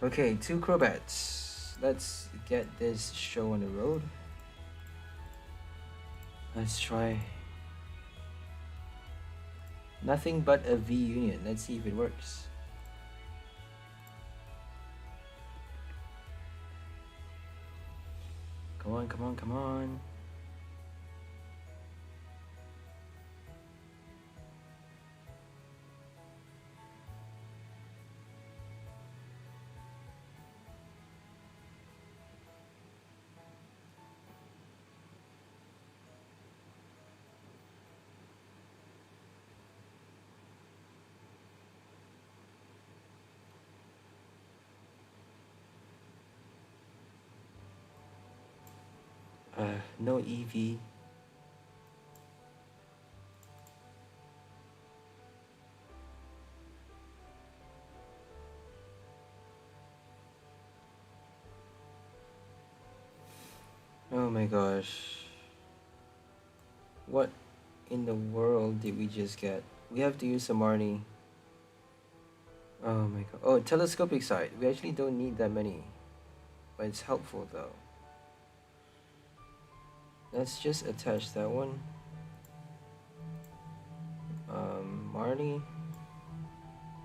Okay, 2 Crobats. Let's get this show on the road. Let's try. Nothing but a V Union. Let's see if it works. Come on, come on, come on. No EV. Oh my gosh. What in the world did we just get? We have to use some Marnie. Oh my god. Oh, telescopic sight. We actually don't need that many. But it's helpful though. Let's just attach that one. Marnie.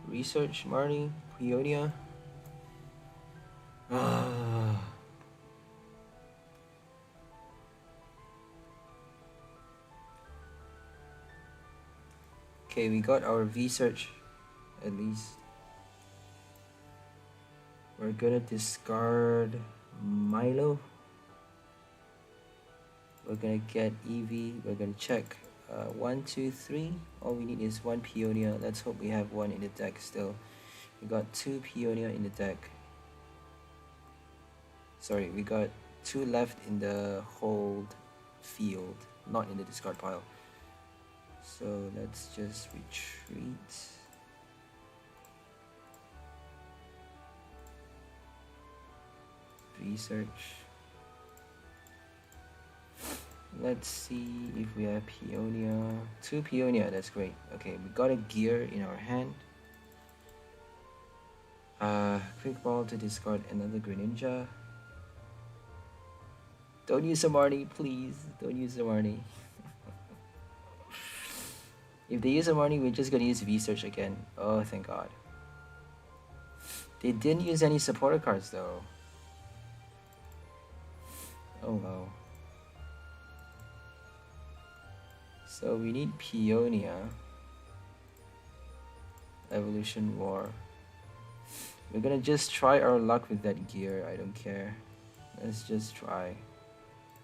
Research Marnie. Peonia. Okay, we got our V-search at least. We're gonna discard Milo. We're gonna get EV. We're gonna check 1, 2, 3. All we need is 1 Peonia. Let's hope we have 1 in the deck still. We got 2 Peonia in the deck. Sorry, we got 2 left in the hold field, not in the discard pile. So let's just retreat. Research. Let's see if we have Peonia. 2 Peonia, that's great. Okay, we got a gear in our hand. Quick ball to discard another Greninja. Don't use a Marnie, please. Don't use a Marnie. If they use a Marnie, we're just gonna use V-search again. Oh, thank God. They didn't use any supporter cards though. Oh wow. So we need Peonia. Evolution War. We're gonna just try our luck with that gear. I don't care. Let's just try.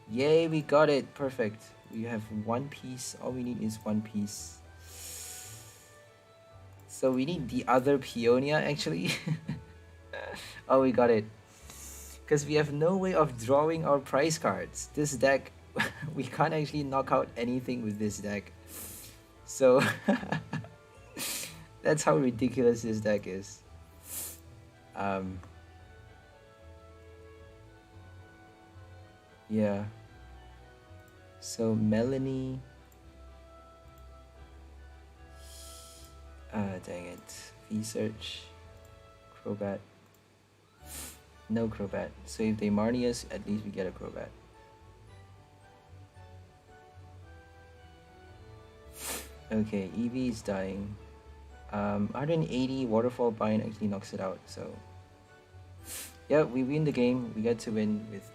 Yay, we got it. Perfect. We have 1 piece. All we need is 1 piece. So we need the other Peonia actually. Oh, we got it. Because we have no way of drawing our prize cards. This deck, we can't actually knock out anything with this deck. So that's how ridiculous this deck is. Yeah. So Melanie. Dang it. V-search. Crobat. No Crobat. So if they Marnie us, at least we get a Crobat. Okay, Eevee is dying. 180 Waterfall Bind actually knocks it out, so... Yeah, we win the game. We get to win with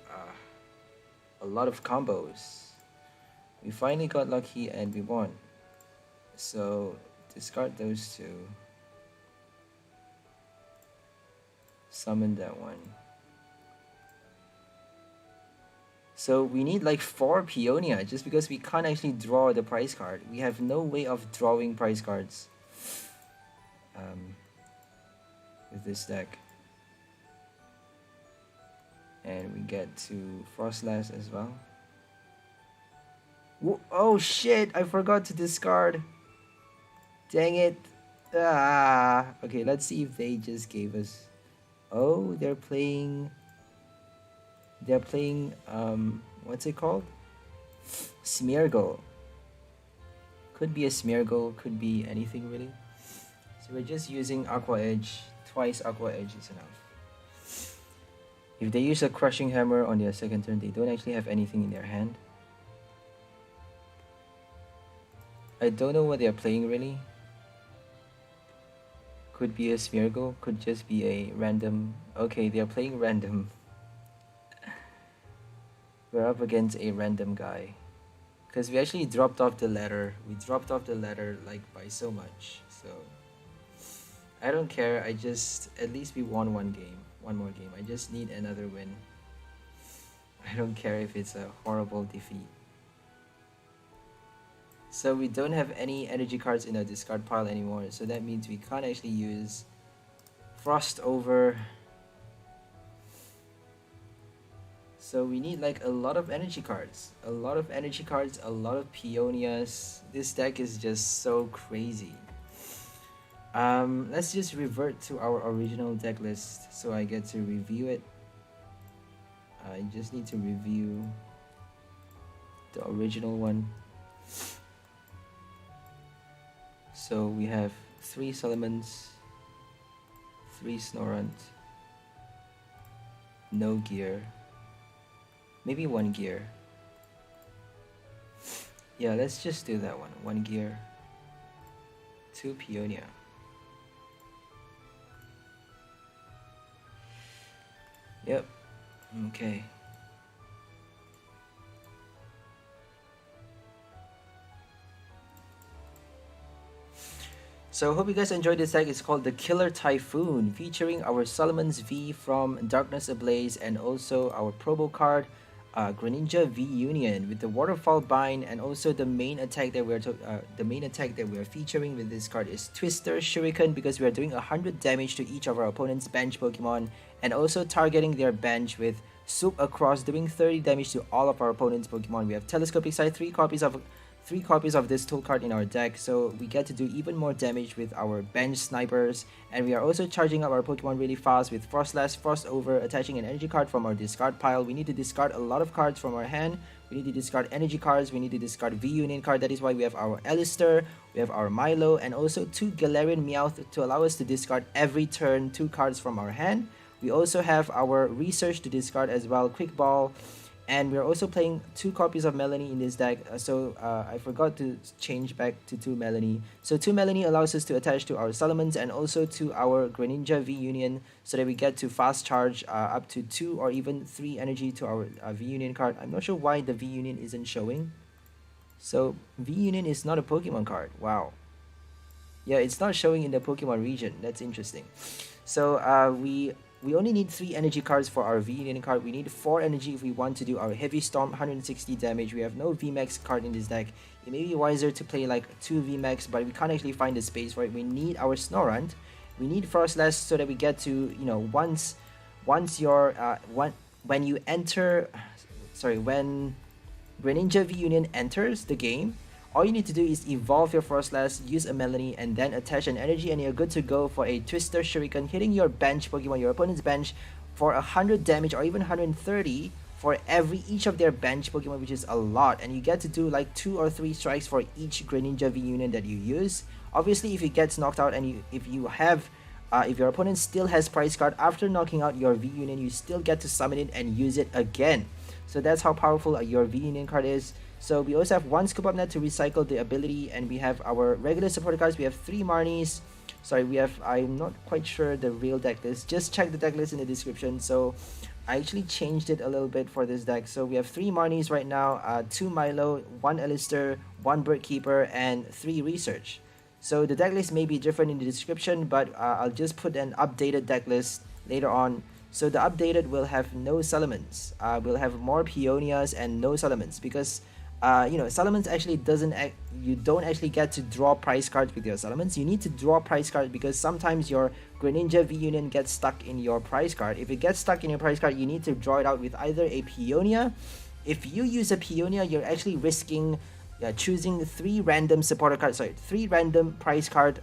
a lot of combos. We finally got lucky and we won. So, discard those 2. Summon that one. So we need like 4 Peonia just because we can't actually draw the prize card. We have no way of drawing prize cards with this deck. And we get to Froslass as well. Oh shit, I forgot to discard. Dang it. Ah. Okay, let's see if they just gave us... Oh, they're playing... They're playing, what's it called? Smeargle. Could be a Smeargle, could be anything really. So we're just using Aqua Edge. Twice Aqua Edge is enough. If they use a Crushing Hammer on their second turn, they don't actually have anything in their hand. I don't know what they're playing really. Could be a Smeargle, could just be a random... Okay, they're playing random. We're up against a random guy. Because we actually dropped off the ladder. We dropped off the ladder like by so much. So I don't care. I just... At least we won one game. One more game. I just need another win. I don't care if it's a horrible defeat. So we don't have any energy cards in our discard pile anymore. So that means we can't actually use Frost over. So we need like a lot of energy cards. A lot of energy cards, a lot of Peonias. This deck is just so crazy. Let's just revert to our original deck list so I get to review it. I just need to review the original one. So we have 3 Salamence, 3 Snorunt, no gear, maybe 1 gear. Yeah, let's just do that one. 1 gear, 2 Peonia. Yep, okay. So hope you guys enjoyed this deck. It's called the Killer Typhoon, featuring our Salamence V from Darkness Ablaze and also our promo card, Greninja V Union with the Waterfall Bind, and also the main attack that we're featuring with this card is Twister Shuriken, because we are doing 100 damage to each of our opponent's bench Pokemon and also targeting their bench with Swoop Across, doing 30 damage to all of our opponent's Pokemon. We have Telescopic Sight, 3 copies of this tool card in our deck, so we get to do even more damage with our bench snipers, and we are also charging up our Pokemon really fast with Froslass, Frost Over, attaching an energy card from our discard pile. We need to discard a lot of cards from our hand. We need to discard energy cards, we need to discard V-Union card. That is why we have our Alistair, we have our Milo, and also 2 Galarian Meowth to allow us to discard every turn 2 cards from our hand. We also have our Research to discard as well, Quick Ball, and we're also playing 2 copies of Melanie in this deck, so I forgot to change back to 2 Melanie. So 2 Melanie allows us to attach to our Salamence and also to our Greninja V-Union, so that we get to fast charge up to 2 or even 3 energy to our V-Union card. I'm not sure why the V-Union isn't showing. So V-Union is not a Pokemon card. Wow. Yeah, it's not showing in the Pokemon region. That's interesting. So we only need 3 energy cards for our V-Union card. We need 4 energy if we want to do our Heavy Storm, 160 damage. We have no VMAX card in this deck. It may be wiser to play like 2 VMAX, but we can't actually find the space for it. We need our Snorunt. We need Froslass so that we get to, you know, once your when you enter, sorry, when Greninja V-Union enters the game, all you need to do is evolve your Froslass, use a Melanie, and then attach an energy, and you're good to go for a Twister Shuriken, hitting your bench Pokemon, your opponent's bench, for 100 damage or even 130 for each of their bench Pokemon, which is a lot. And you get to do like 2 or 3 strikes for each Greninja V-Union that you use. Obviously, if it gets knocked out and if your opponent still has prize card after knocking out your V-Union, you still get to summon it and use it again. So that's how powerful your V-Union card is. So we also have 1 Scoop Up Net to recycle the ability, and we have our regular supporter cards. We have 3 Marnies. Sorry, I'm not quite sure the real deck list. Just check the deck list in the description. So I actually changed it a little bit for this deck. So we have 3 Marnies right now, 2 Milo, 1 Alistair, 1 Bird Keeper, and 3 Research. So the deck list may be different in the description, but I'll just put an updated deck list later on. So the updated will have no Salamence. We'll have more Peonias and no Salamence, because you know, Salamence actually you don't actually get to draw prize cards with your Salamence. You need to draw prize cards because sometimes your Greninja V-Union gets stuck in your prize card. If it gets stuck in your prize card, you need to draw it out with either a Peonia If you use a Peonia, you're actually risking choosing three random supporter cards, sorry, three random prize card,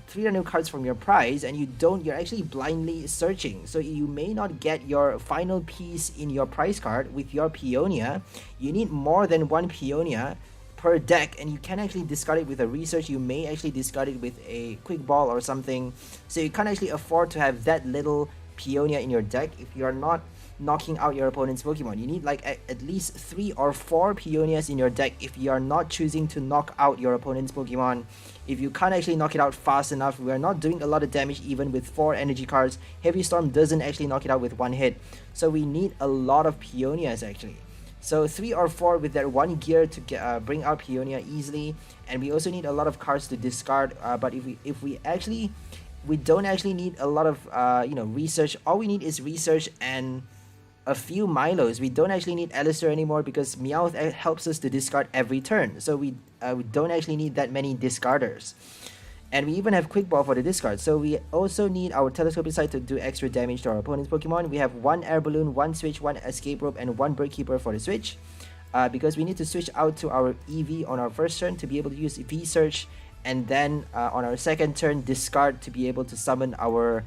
three random cards from your prize, and you're actually blindly searching. So you may not get your final piece in your prize card with your Peonia. You need more than one Peonia per deck, and you can actually discard it with a research. You may actually discard it with a quick ball or something. So you can't actually afford to have that little Peonia in your deck if you're not knocking out your opponent's Pokemon. You need like at least 3 or 4 Peonias in your deck if you are not choosing to knock out your opponent's Pokemon. If you can't actually knock it out fast enough, we are not doing a lot of damage even with 4 energy cards. Heavy Storm doesn't actually knock it out with 1 hit. So we need a lot of Peonias actually. So 3 or 4 with that 1 gear to bring out Peonia easily. And we also need a lot of cards to discard. But we don't actually need a lot of research. All we need is research and a few Milos. We don't actually need Alistair anymore because Meowth helps us to discard every turn. So we don't actually need that many discarders. And we even have Quick Ball for the discard. So we also need our Telescopic Sight to do extra damage to our opponent's Pokemon. We have 1 Air Balloon, 1 Switch, 1 Escape Rope, and 1 Bird Keeper for the Switch. Because we need to switch out to our EV on our first turn to be able to use V-Search. And then on our second turn, discard to be able to summon our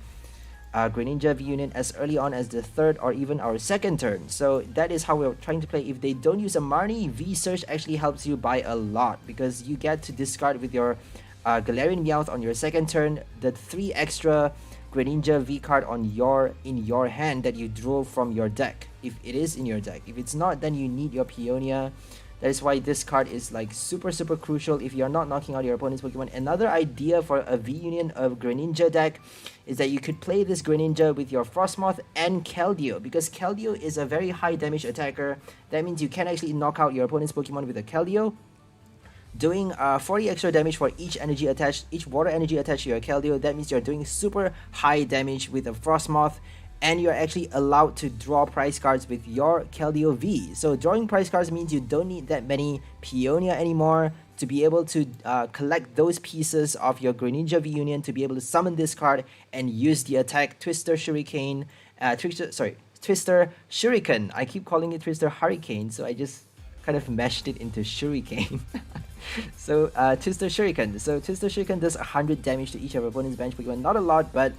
Greninja V-Unit as early on as the third or even our second turn. So that is how we're trying to play. If they don't use a Marnie, V-Search actually helps you by a lot because you get to discard with your Galarian Meowth on your second turn the 3 extra Greninja V card in your hand that you drew from your deck, if it is in your deck. If it's not, then you need your Peonia. That is why this card is like super crucial if you're not knocking out your opponent's Pokemon. Another idea for a V-Union of Greninja deck is that you could play this Greninja with your Frostmoth and Keldeo, because Keldeo is a very high damage attacker. That means you can actually knock out your opponent's Pokemon with a Keldeo, doing 40 extra damage for each water energy attached to your Keldeo. That means you're doing super high damage with a Frostmoth, and you're actually allowed to draw prize cards with your Keldeo V. So drawing prize cards means you don't need that many Peonia anymore to be able to collect those pieces of your Greninja V Union to be able to summon this card and use the attack Twister Shuriken. Twister Shuriken. I keep calling it Twister Hurricane, so I just kind of meshed it into Shuriken. So Twister Shuriken. So Twister Shuriken does 100 damage to each of your opponent's bench Pokemon. Not a lot, but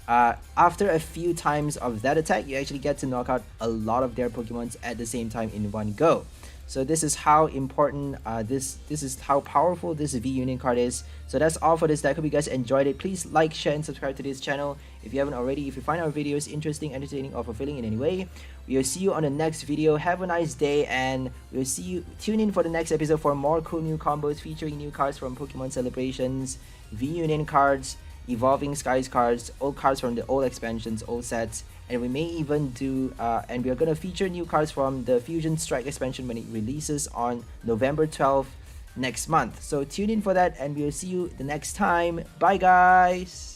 after a few times of that attack, you actually get to knock out a lot of their Pokemons at the same time in one go. So this is how important, this is how powerful this V-Union card is. So that's all for this deck. Hope you guys enjoyed it. Please like, share, and subscribe to this channel if you haven't already. If you find our videos interesting, entertaining, or fulfilling in any way, we will see you on the next video. Have a nice day, and we'll see you. Tune in for the next episode for more cool new combos featuring new cards from Pokemon Celebrations, V-Union cards, Evolving Skies cards, old cards from the old expansions, old sets, and we may even do and we are going to feature new cards from the Fusion Strike expansion when it releases on November 12th next month. So tune in for that, and we'll see you the next time. Bye guys.